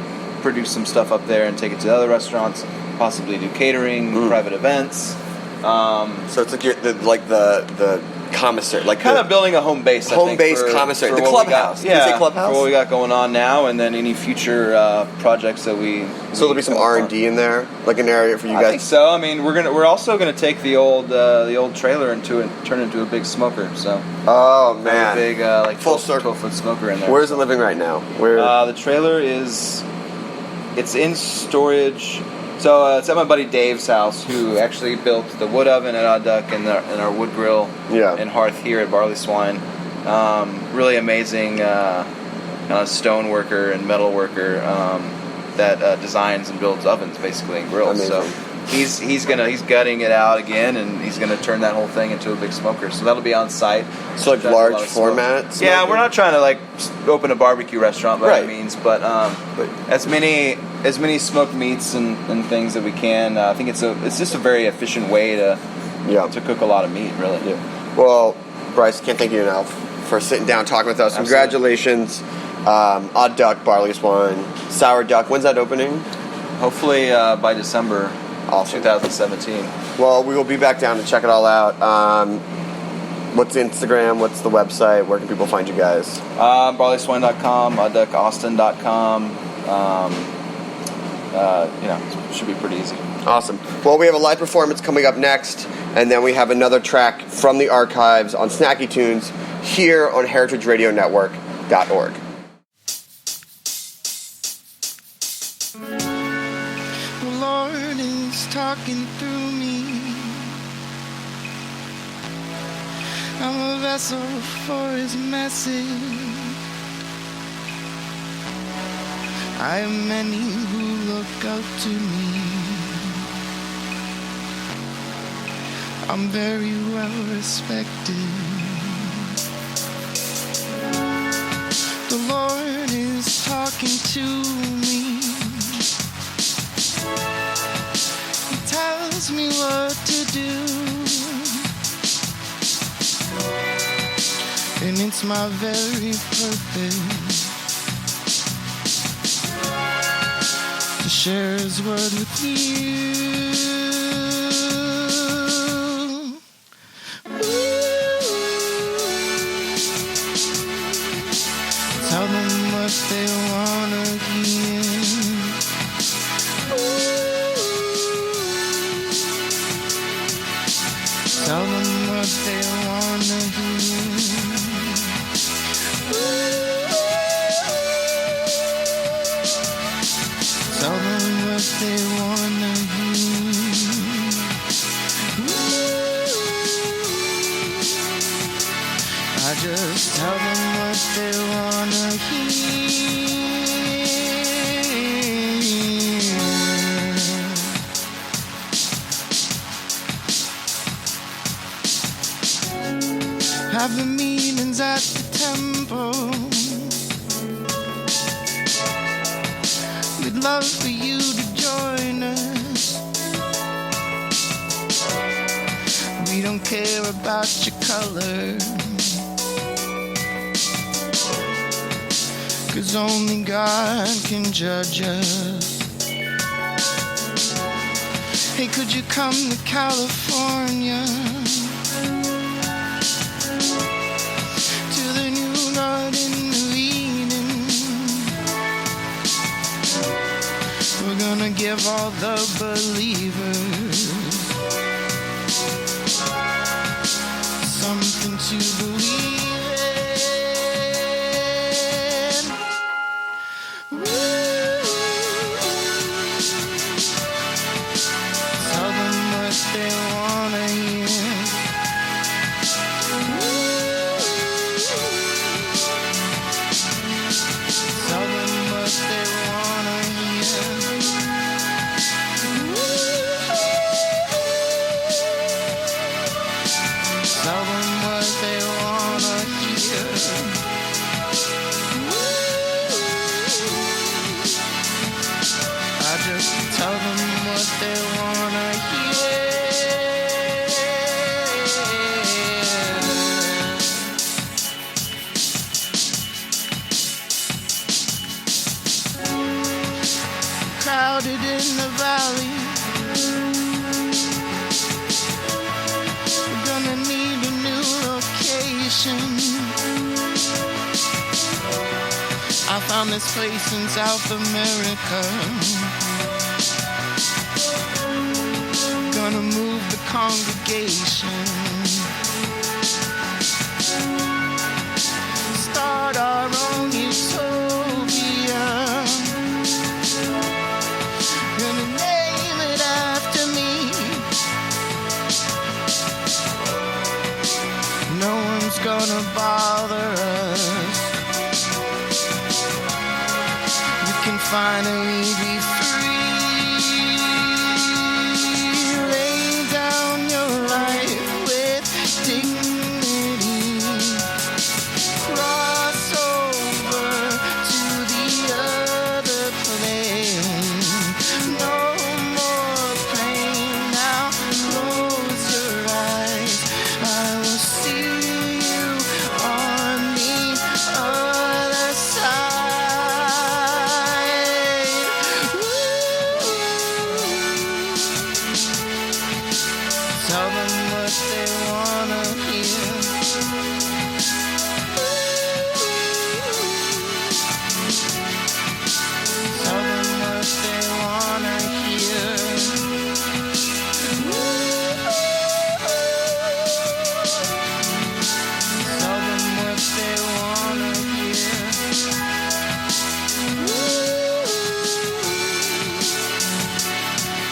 produce some stuff up there and take it to other restaurants, possibly do catering, private events. So it's like the commissary, like kind of building a home base. Home base commissary, the clubhouse. Yeah, say clubhouse. For what we got going on now, and then any future projects that we. So there'll be some R&D in there, like an area for you guys. I think so. I mean, we're also gonna take the old trailer and turn it into a big smoker. So. Oh man. A big like full 12-foot smoker in there. Where's it living right now? Where? The trailer it's in storage. So it's at my buddy Dave's house, who actually built the wood oven at Odd Duck and our wood grill and hearth here at Barley Swine. Really amazing stone worker and metal worker that designs and builds ovens basically and grills. Amazing. So he's gutting it out again, and he's gonna turn that whole thing into a big smoker. So that'll be on site. So like large format. Yeah, we're not trying to like open a barbecue restaurant by any means, but as many smoked meats and things that we can. I think it's just a very efficient way to cook a lot of meat, really. Yeah. Well, Bryce, can't thank you enough for sitting down talking with us. Absolutely. Congratulations, Odd Duck, Barley Swine, Sour Duck. When's that opening? Hopefully by December. Awesome. 2017. Well, we will be back down to check it all out. What's Instagram? What's the website? Where can people find you guys? BarleySwine.com, OddDuckAustin.com. It should be pretty easy. Awesome. Well, we have a live performance coming up next, and then we have another track from the archives on Snacky Tunes here on HeritageRadioNetwork.org. Lord is talking through me. I'm a vessel for his message. I have many who look up to me. I'm very well respected. The Lord is talking to me. He tells me what to do, and it's my very purpose to share his word with you. Tell them what they wanna hear. Tell them what they wanna hear. Tell them what they wanna hear. love for you to join us. We don't care about your color, 'cause only God can judge us. Hey, could you come to California, to the new Garden of Eden? We're gonna give all the believers something to believe in. Tell them what they wanna hear. Tell them what they wanna hear. Tell them what they wanna hear. I just tell them what they wanna hear. Crowded in the valley, we're gonna need a new location. I found this place in South America. Gonna move the congregation, start our own utopia. Gonna name it after me. No one's gonna bother us. We can finally be free. Lay down your life with dignity. Cross over to the other plane. No more pain. Now close your eyes. I will see you on the other side. Tell them what they wanna hear. Tell them what they wanna hear. Tell them what they wanna hear.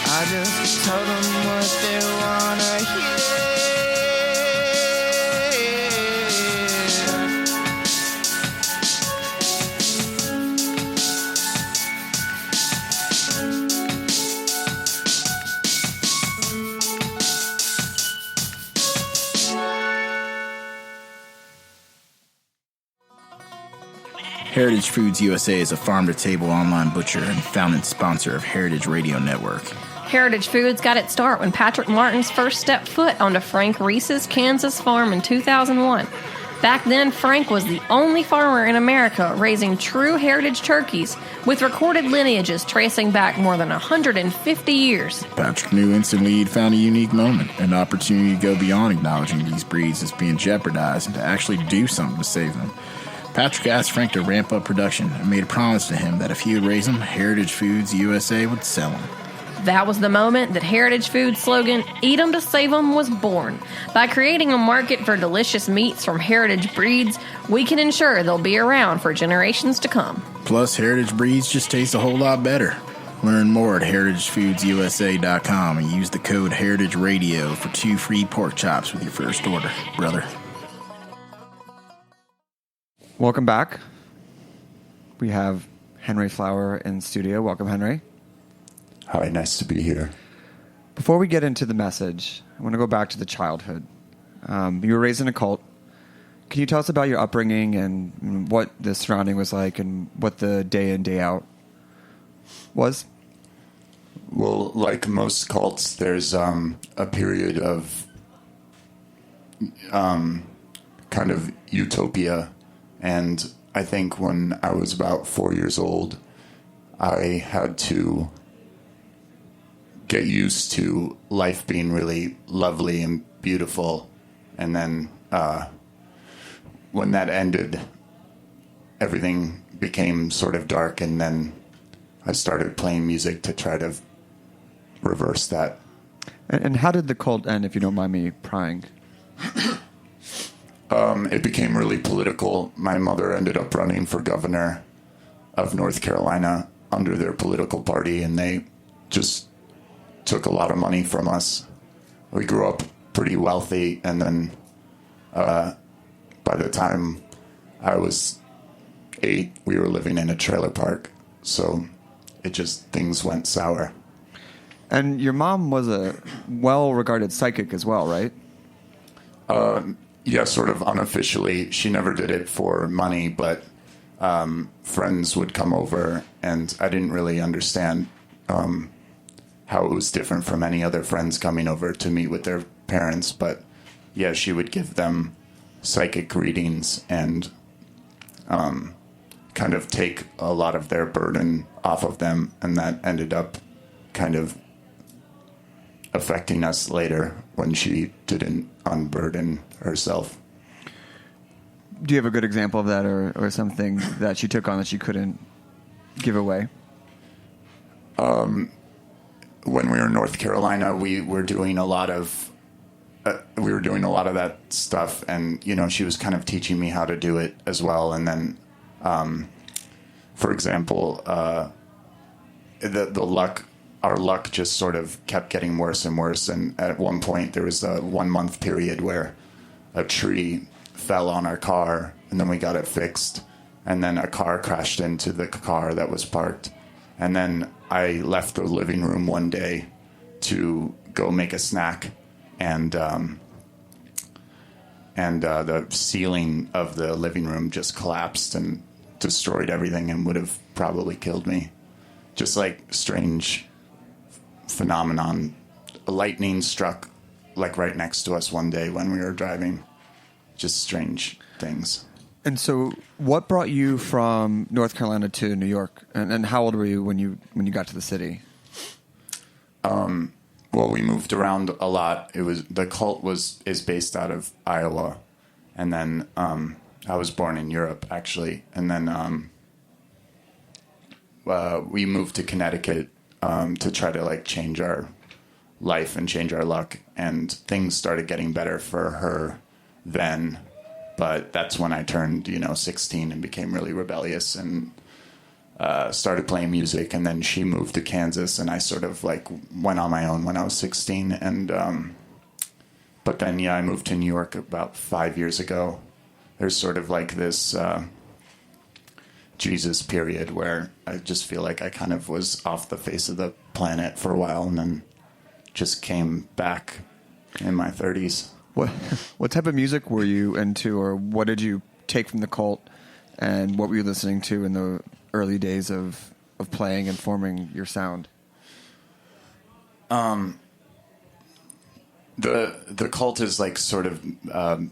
I just tell them what they wanna hear. Heritage Foods USA is a farm-to-table online butcher and founding sponsor of Heritage Radio Network. Heritage Foods got its start when Patrick Martin's first stepped foot onto Frank Reese's Kansas farm in 2001. Back then, Frank was the only farmer in America raising true heritage turkeys with recorded lineages tracing back more than 150 years. Patrick knew instantly he'd found a unique moment, an opportunity to go beyond acknowledging these breeds as being jeopardized and to actually do something to save them. Patrick asked Frank to ramp up production and made a promise to him that if he would raise them, Heritage Foods USA would sell them. That was the moment that Heritage Foods' slogan, "Eat 'em to save 'em," was born. By creating a market for delicious meats from heritage breeds, we can ensure they'll be around for generations to come. Plus, heritage breeds just taste a whole lot better. Learn more at heritagefoodsusa.com and use the code HeritageRadio for 2 free pork chops with your first order, brother. Welcome back. We have HNRY FLWR in studio. Welcome, Henry. Hi, nice to be here. Before we get into the message, I want to go back to the childhood. You were raised in a cult. Can you tell us about your upbringing and what the surrounding was like and what the day in, day out was? Well, like most cults, there's a period of kind of utopia. And I think when I was about 4 years old, I had to get used to life being really lovely and beautiful. And then when that ended, everything became sort of dark. And then I started playing music to try to reverse that. And how did the cult end, if you don't mind me prying? It became really political. My mother ended up running for governor of North Carolina under their political party, and they just took a lot of money from us. We grew up pretty wealthy, and then by the time I was 8, we were living in a trailer park. So things went sour. And your mom was a well-regarded psychic as well, right? Yeah, sort of unofficially. She never did it for money, but friends would come over, and I didn't really understand how it was different from any other friends coming over to meet with their parents. But yeah, she would give them psychic readings and kind of take a lot of their burden off of them, and that ended up kind of affecting us later when she didn't unburden herself. Do you have a good example of that, or something that she took on that she couldn't give away? When we were in North Carolina, we were doing a lot of that stuff, and she was kind of teaching me how to do it as well. And then, for example, our luck just sort of kept getting worse and worse. And at one point, there was a 1 month period where a tree fell on our car, and then we got it fixed. And then a car crashed into the car that was parked. And then I left the living room one day to go make a snack, and the ceiling of the living room just collapsed and destroyed everything and would have probably killed me. Just like strange phenomenon. Lightning struck like right next to us one day when we were driving. Just strange things. And so what brought you from North Carolina to New York? And how old were you when you got to the city? Well, we moved around a lot. The cult is based out of Iowa. And then I was born in Europe, actually. And then we moved to Connecticut to try to change our life and change our luck. And things started getting better for her then. But that's when I turned, 16 and became really rebellious and started playing music. And then she moved to Kansas, and I sort of went on my own when I was 16. And but then, yeah, I moved to New York about 5 years ago. There's sort of this Jesus period where I just feel like I kind of was off the face of the planet for a while, and then just came back in my 30s. What type of music were you into, or what did you take from the cult, and what were you listening to in the early days of playing and forming your sound? The cult is sort of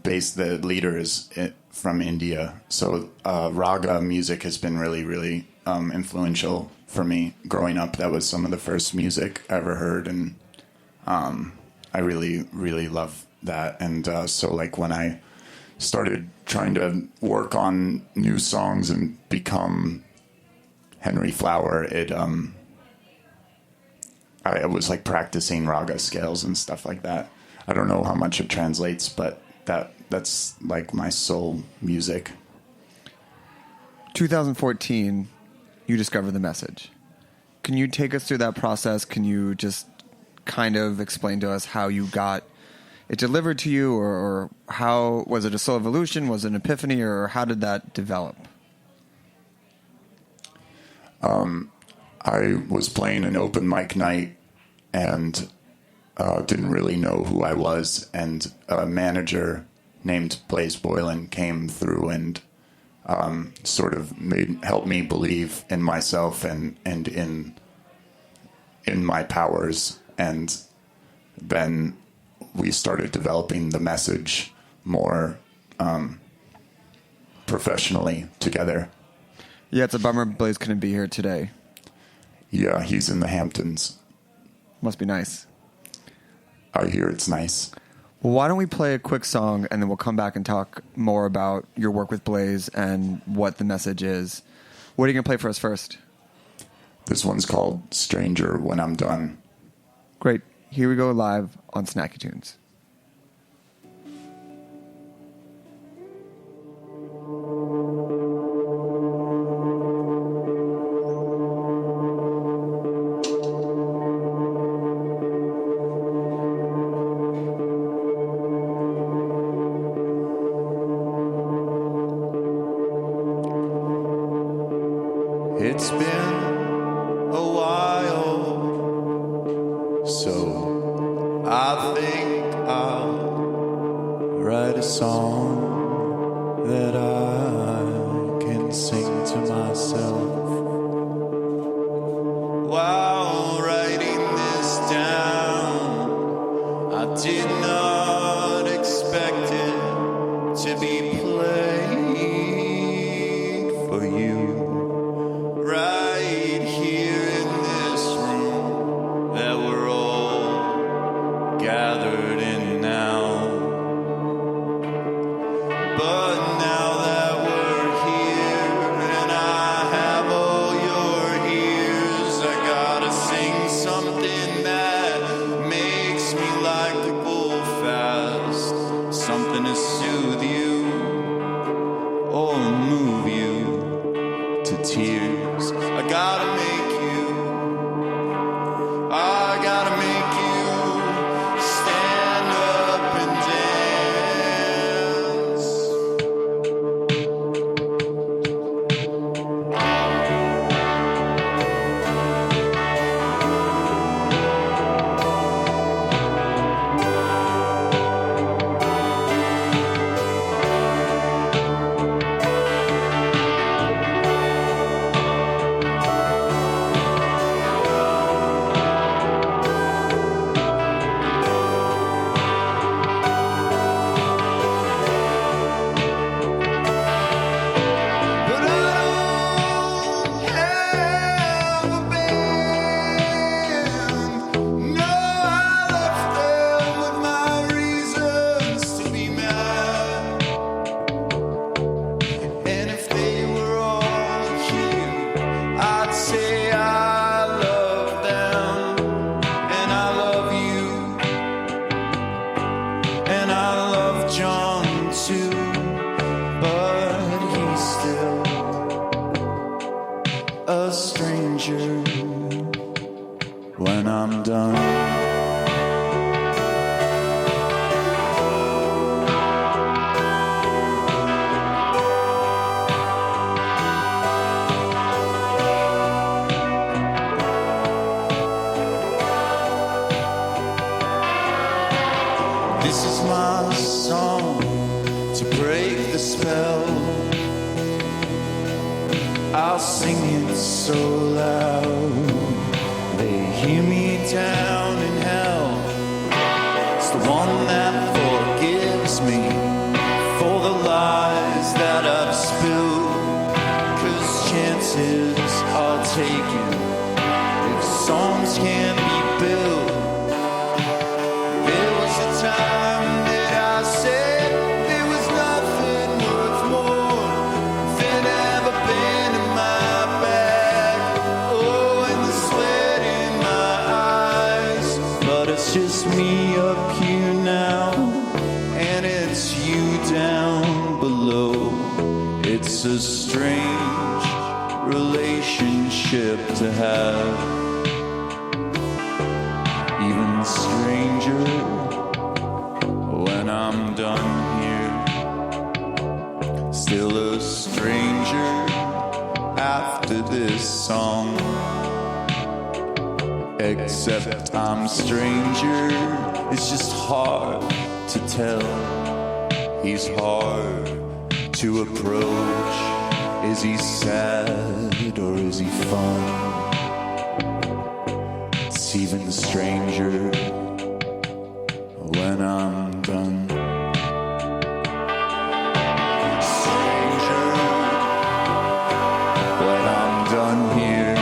based, the leader is from India. So raga music has been really, really influential for me growing up. That was some of the first music I ever heard, and I really, really love that. And so when I started trying to work on new songs and become HNRY FLWR, I was practicing raga scales and stuff like that. I don't know how much it translates, but that's my soul music. 2014, you discovered the message. Can you take us through that process? Can you just kind of explain to us how you got it delivered to you, or how was it a soul evolution? Was it an epiphany, or how did that develop? I was playing an open mic night and didn't really know who I was, and a manager named Blaze Boylan came through and sort of helped me believe in myself and in my powers. And then we started developing the message more professionally together. Yeah, it's a bummer Blaze couldn't be here today. Yeah, he's in the Hamptons. Must be nice. I hear it's nice. Well, why don't we play a quick song, and then we'll come back and talk more about your work with Blaze and what the message is. What are you going to play for us first? This one's called Stranger When I'm Done. Great. Here we go live on Snacky Tunes. It's been a while, so I think I'll write a song that I can sing to myself. While writing this down, I did not expect it to be played for you. Right here in this room that we're all gathered in now. But now that we're here and I have all your ears, I gotta sing something that makes me like to go fast, something to soothe you or move you to tears. I gotta make you stand up and a stranger when I'm done. This is my song to break the spell. I'll sing it so loud they hear me down in hell. It's the one that forgives me for the lies that I've spilled. 'Cause chances are taken if songs can't be built. There was a time that I said there was nothing worth more than ever been in my bag. Oh, and the sweat in my eyes. But it's just me up here now, and it's you down below. It's a strange relationship to have. Even stranger when I'm done here. Still a stranger after this song. Except I'm stranger, it's just hard to tell. He's hard to approach. Is he sad or is he fun? It's even the stranger when I'm done. Stranger, when I'm done here.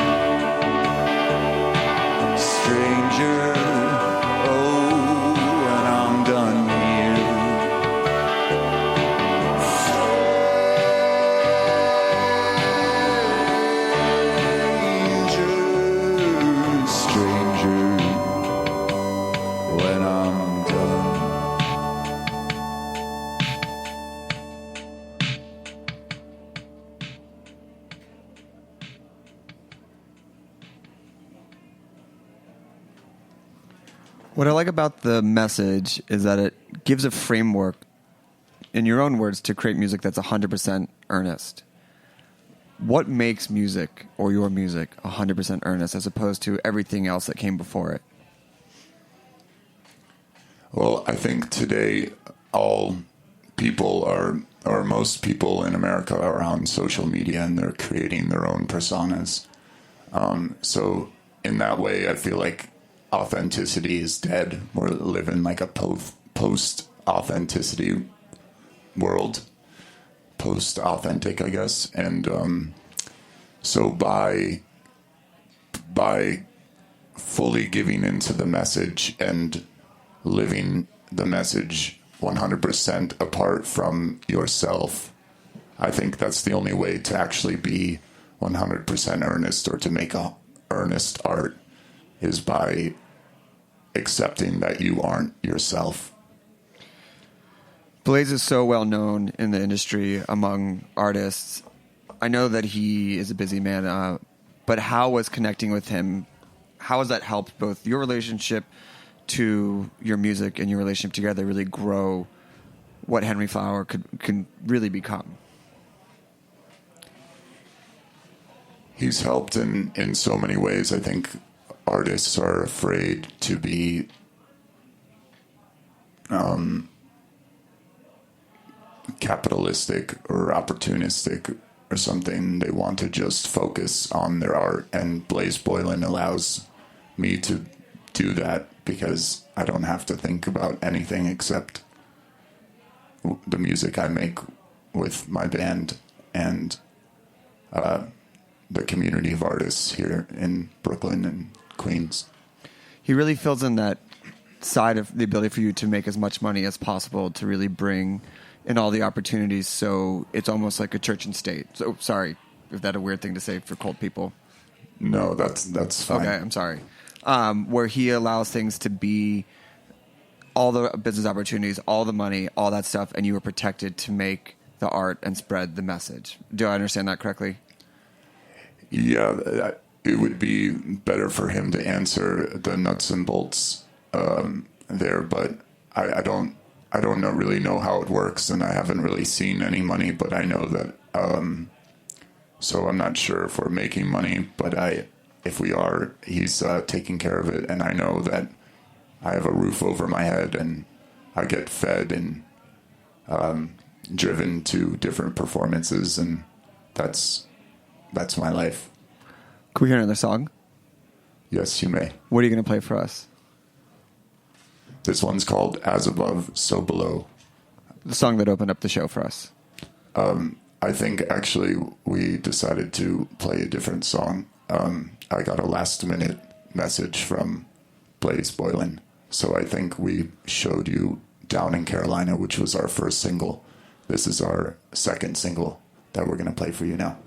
Stranger, oh, when I'm done here. What I like about the message is that it gives a framework, in your own words, to create music that's 100% earnest. What makes music, or your music, 100% earnest as opposed to everything else that came before it? Well, I think today all people are, or most people in America are on social media and they're creating their own personas. So in that way, I feel like authenticity is dead. We're living like a post-authenticity world. Post-authentic, I guess. And so by fully giving into the message and living the message 100% apart from yourself, I think that's the only way to actually be 100% earnest, or to make a earnest art, is by accepting that you aren't yourself. Blaze is so well known in the industry among artists. I know that he is a busy man, but how was connecting with him, how has that helped both your relationship to your music and your relationship together really grow what HNRY FLWR can really become? He's helped in so many ways. I think artists are afraid to be capitalistic or opportunistic or something. They want to just focus on their art, and Blaze Boylan allows me to do that because I don't have to think about anything except the music I make with my band and the community of artists here in Brooklyn and Queens. He really fills in that side of the ability for you to make as much money as possible, to really bring in all the opportunities. So it's almost like a church and state. So sorry if that's a weird thing to say for cold people. No, that's fine. Okay, I'm sorry. Where he allows things to be, all the business opportunities, all the money, all that stuff, and you are protected to make the art and spread the message. Do I understand that correctly? Yeah, it would be better for him to answer the nuts and bolts there, but I don't really know how it works, and I haven't really seen any money, but I know that. So I'm not sure if we're making money, but if we are, he's taking care of it, and I know that I have a roof over my head, and I get fed and driven to different performances, and that's my life. Can we hear another song? Yes, you may. What are you going to play for us? This one's called As Above, So Below. The song that opened up the show for us. I think actually we decided to play a different song. I got a last-minute message from Blaze Boylan, so I think we showed you Down in Carolina, which was our first single. This is our second single that we're going to play for you now.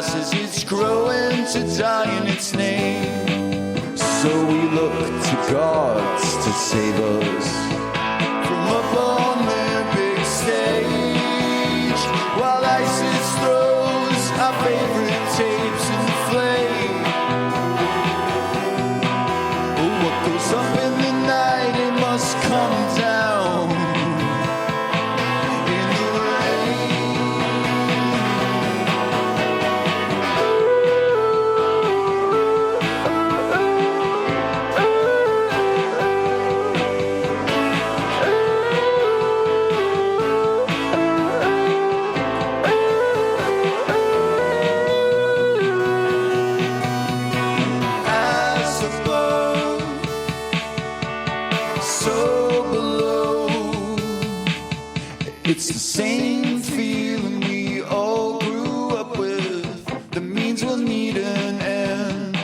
grass as it's growing to die in its name. So we look to gods to save us from up on their big stage, while ISIS throws our favorite tapes in flame. Oh, what goes up in the night, it must come down in the rain. As above, so below. It's the same feeling we all grew up with. The means will need an end.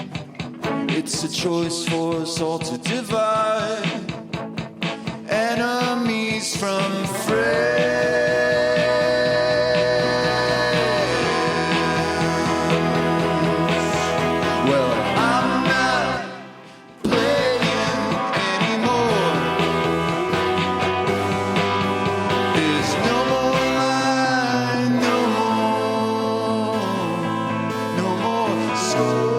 It's a choice for us all to divide enemies from friends. Well, I'm not playing anymore. There's no more line, no more score.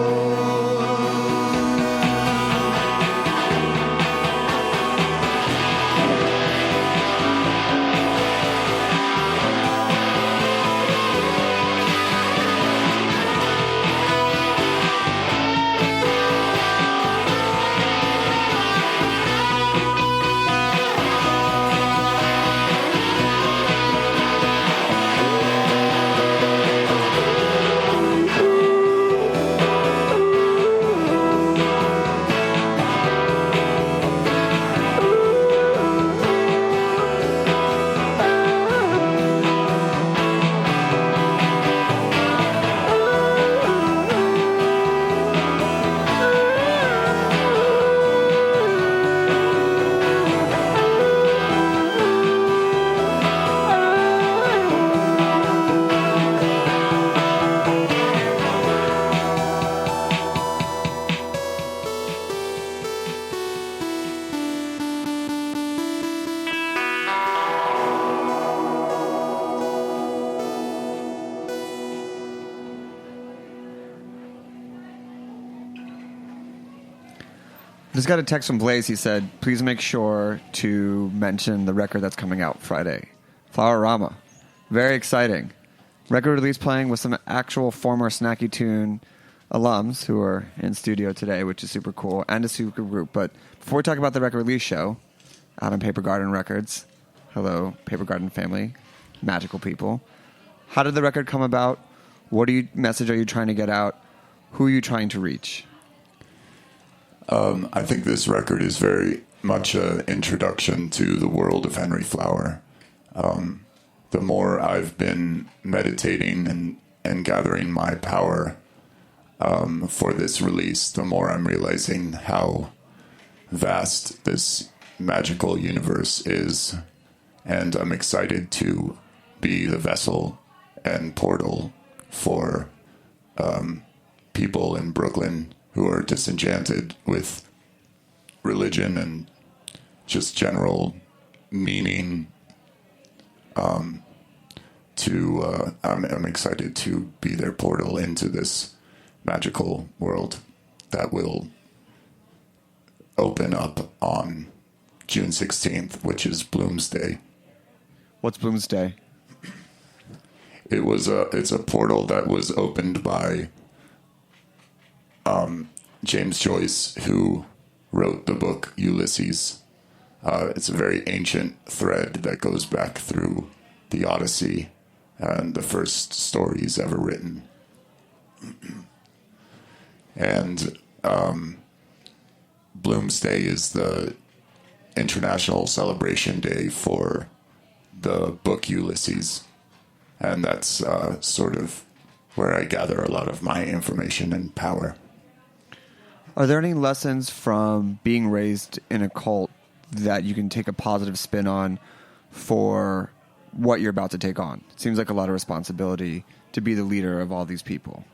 Just got a text from Blaze. He said, please make sure to mention the record that's coming out Friday. FLOWERAMA. Very exciting. Record release playing with some actual former Snacky Tune alums who are in studio today, which is super cool, and a super group. But before we talk about the record release show, out on Paper Garden Records, hello, Paper Garden family, magical people. How did the record come about? What message are you trying to get out? Who are you trying to reach? I think this record is very much an introduction to the world of Henry Flower. The more I've been meditating and gathering my power for this release, the more I'm realizing how vast this magical universe is. And I'm excited to be the vessel and portal for people in Brooklyn who are disenchanted with religion and just general meaning. I'm excited to be their portal into this magical world that will open up on June 16th, which is Bloom's Day. What's Bloom's Day? It's a portal that was opened by James Joyce, who wrote the book Ulysses. It's a very ancient thread that goes back through the Odyssey and the first stories ever written. And Bloom's Day is the international celebration day for the book Ulysses. And that's sort of where I gather a lot of my information and power. Are there any lessons from being raised in a cult that you can take a positive spin on for what you're about to take on? It seems like a lot of responsibility to be the leader of all these people.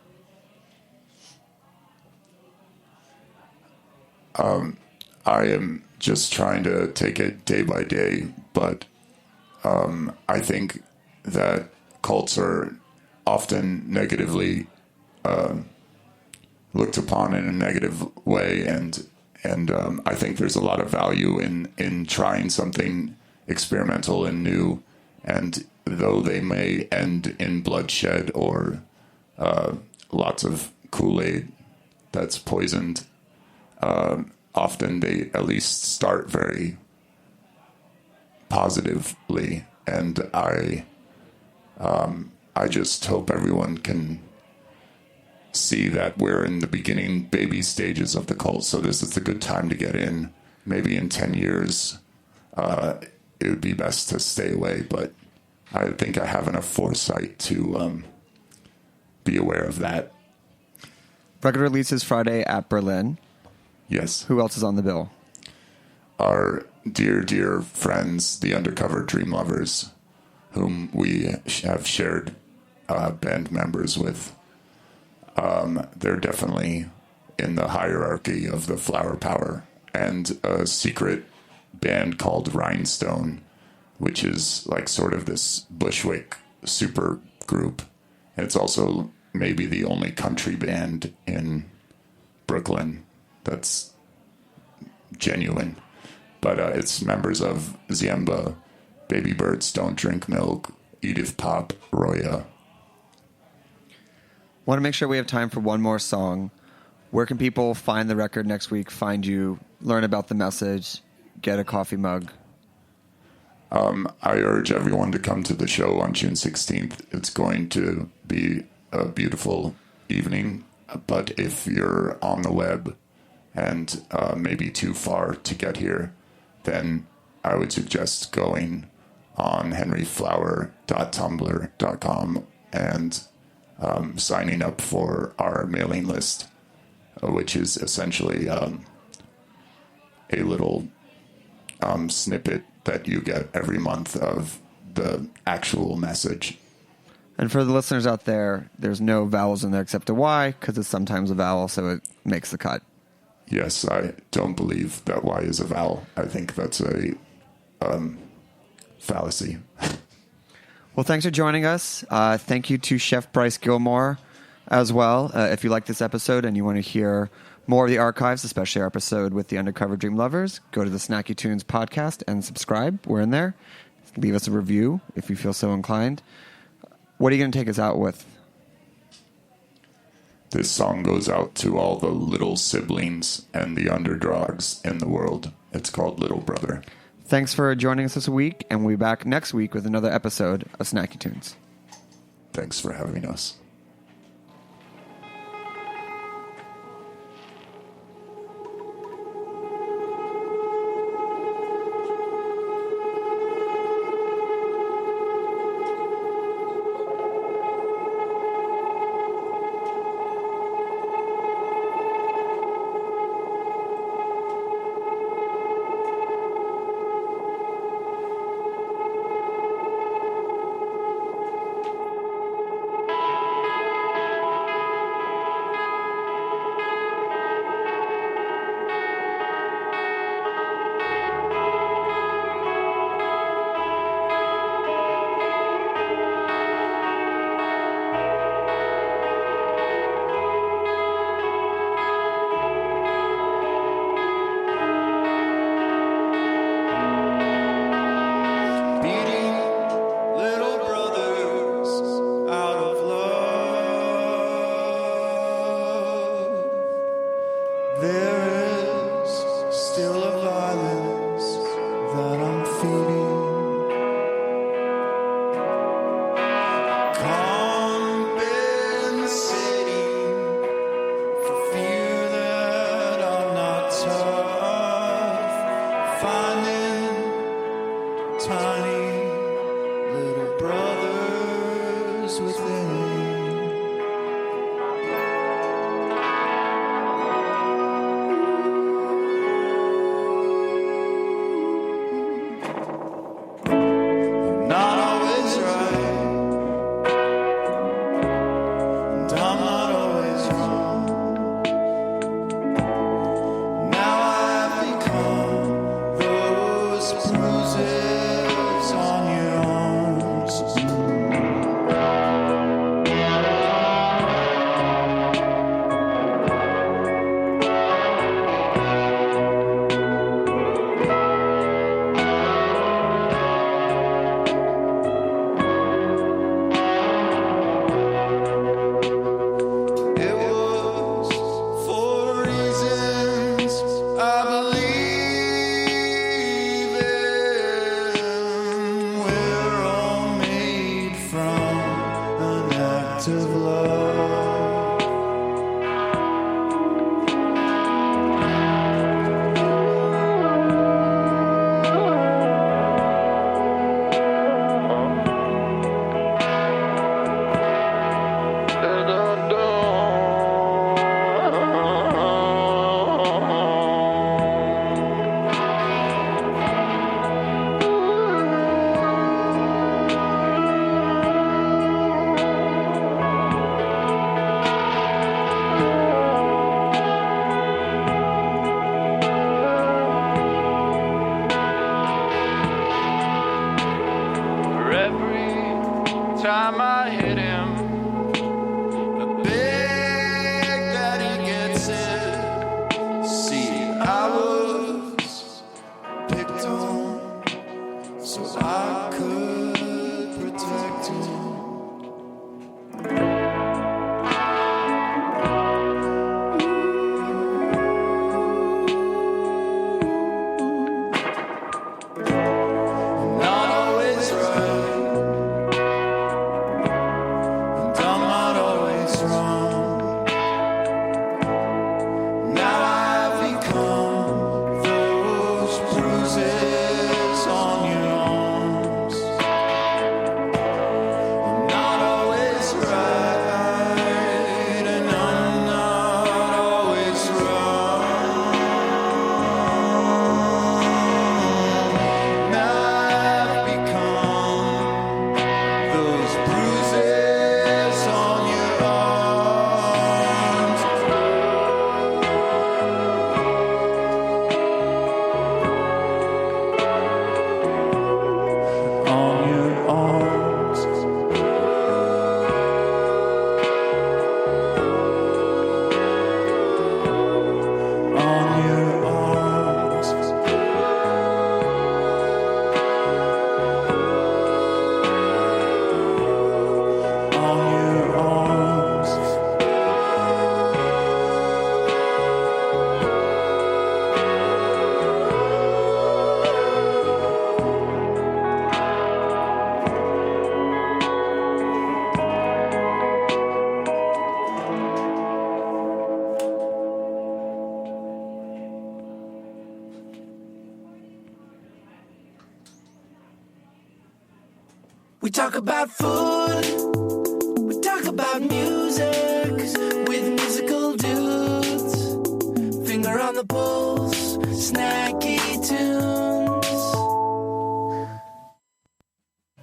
I am just trying to take it day by day, but I think that cults are often negatively looked upon in a negative way, and I think there's a lot of value in trying something experimental and new, and though they may end in bloodshed or lots of Kool-Aid that's poisoned, often they at least start very positively, and I just hope everyone can see that we're in the beginning baby stages of the cult, so this is a good time to get in. Maybe in 10 years, it would be best to stay away, but I think I have enough foresight to be aware of that. Record releases Friday at Berlin. Yes. Who else is on the bill? Our dear, dear friends, the Undercover Dream Lovers, whom we have shared band members with. They're definitely in the hierarchy of the Flower Power, and a secret band called Rhinestone, which is like sort of this Bushwick super group. And it's also maybe the only country band in Brooklyn that's genuine. But it's members of Ziemba, Baby Birds Don't Drink Milk, Edith Pop, Roya. Want to make sure we have time for one more song. Where can people find the record next week, find you, learn about the message, get a coffee mug? I urge everyone to come to the show on June 16th. It's going to be a beautiful evening, but if you're on the web and maybe too far to get here, then I would suggest going on henryflower.tumblr.com and signing up for our mailing list, which is essentially a little snippet that you get every month of the actual message. And for the listeners out there, there's no vowels in there except a Y, because it's sometimes a vowel, so it makes the cut. Yes, I don't believe that Y is a vowel. I think that's a fallacy. Well, thanks for joining us. Thank you to Chef Bryce Gilmore as well. If you like this episode and you want to hear more of the archives, especially our episode with the Undercover Dream Lovers, go to the Snacky Tunes podcast and subscribe. We're in there. Leave us a review if you feel so inclined. What are you going to take us out with? This song goes out to all the little siblings and the underdogs in the world. It's called Little Brother. Thanks for joining us this week, and we'll be back next week with another episode of Snacky Tunes. Thanks for having us. Now time I hit him. I beg that he gets it. See, I was picked on so I could protect him. We talk about food, we talk about music, with musical dudes, finger on the pulse, snacky tunes.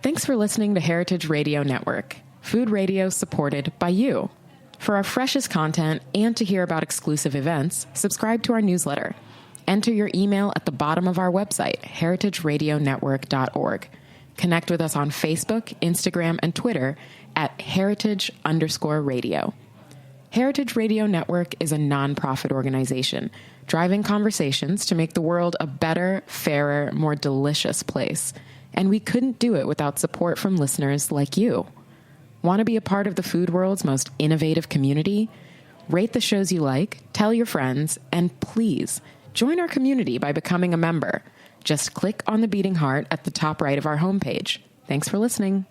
Thanks for listening to Heritage Radio Network, food radio supported by you. For our freshest content and to hear about exclusive events, subscribe to our newsletter. Enter your email at the bottom of our website, heritageradionetwork.org. Connect with us on Facebook, Instagram, and Twitter at heritage_radio. Heritage Radio Network is a nonprofit organization driving conversations to make the world a better, fairer, more delicious place. And we couldn't do it without support from listeners like you. Want to be a part of the food world's most innovative community? Rate the shows you like, tell your friends, and please join our community by becoming a member. Just click on the beating heart at the top right of our homepage. Thanks for listening.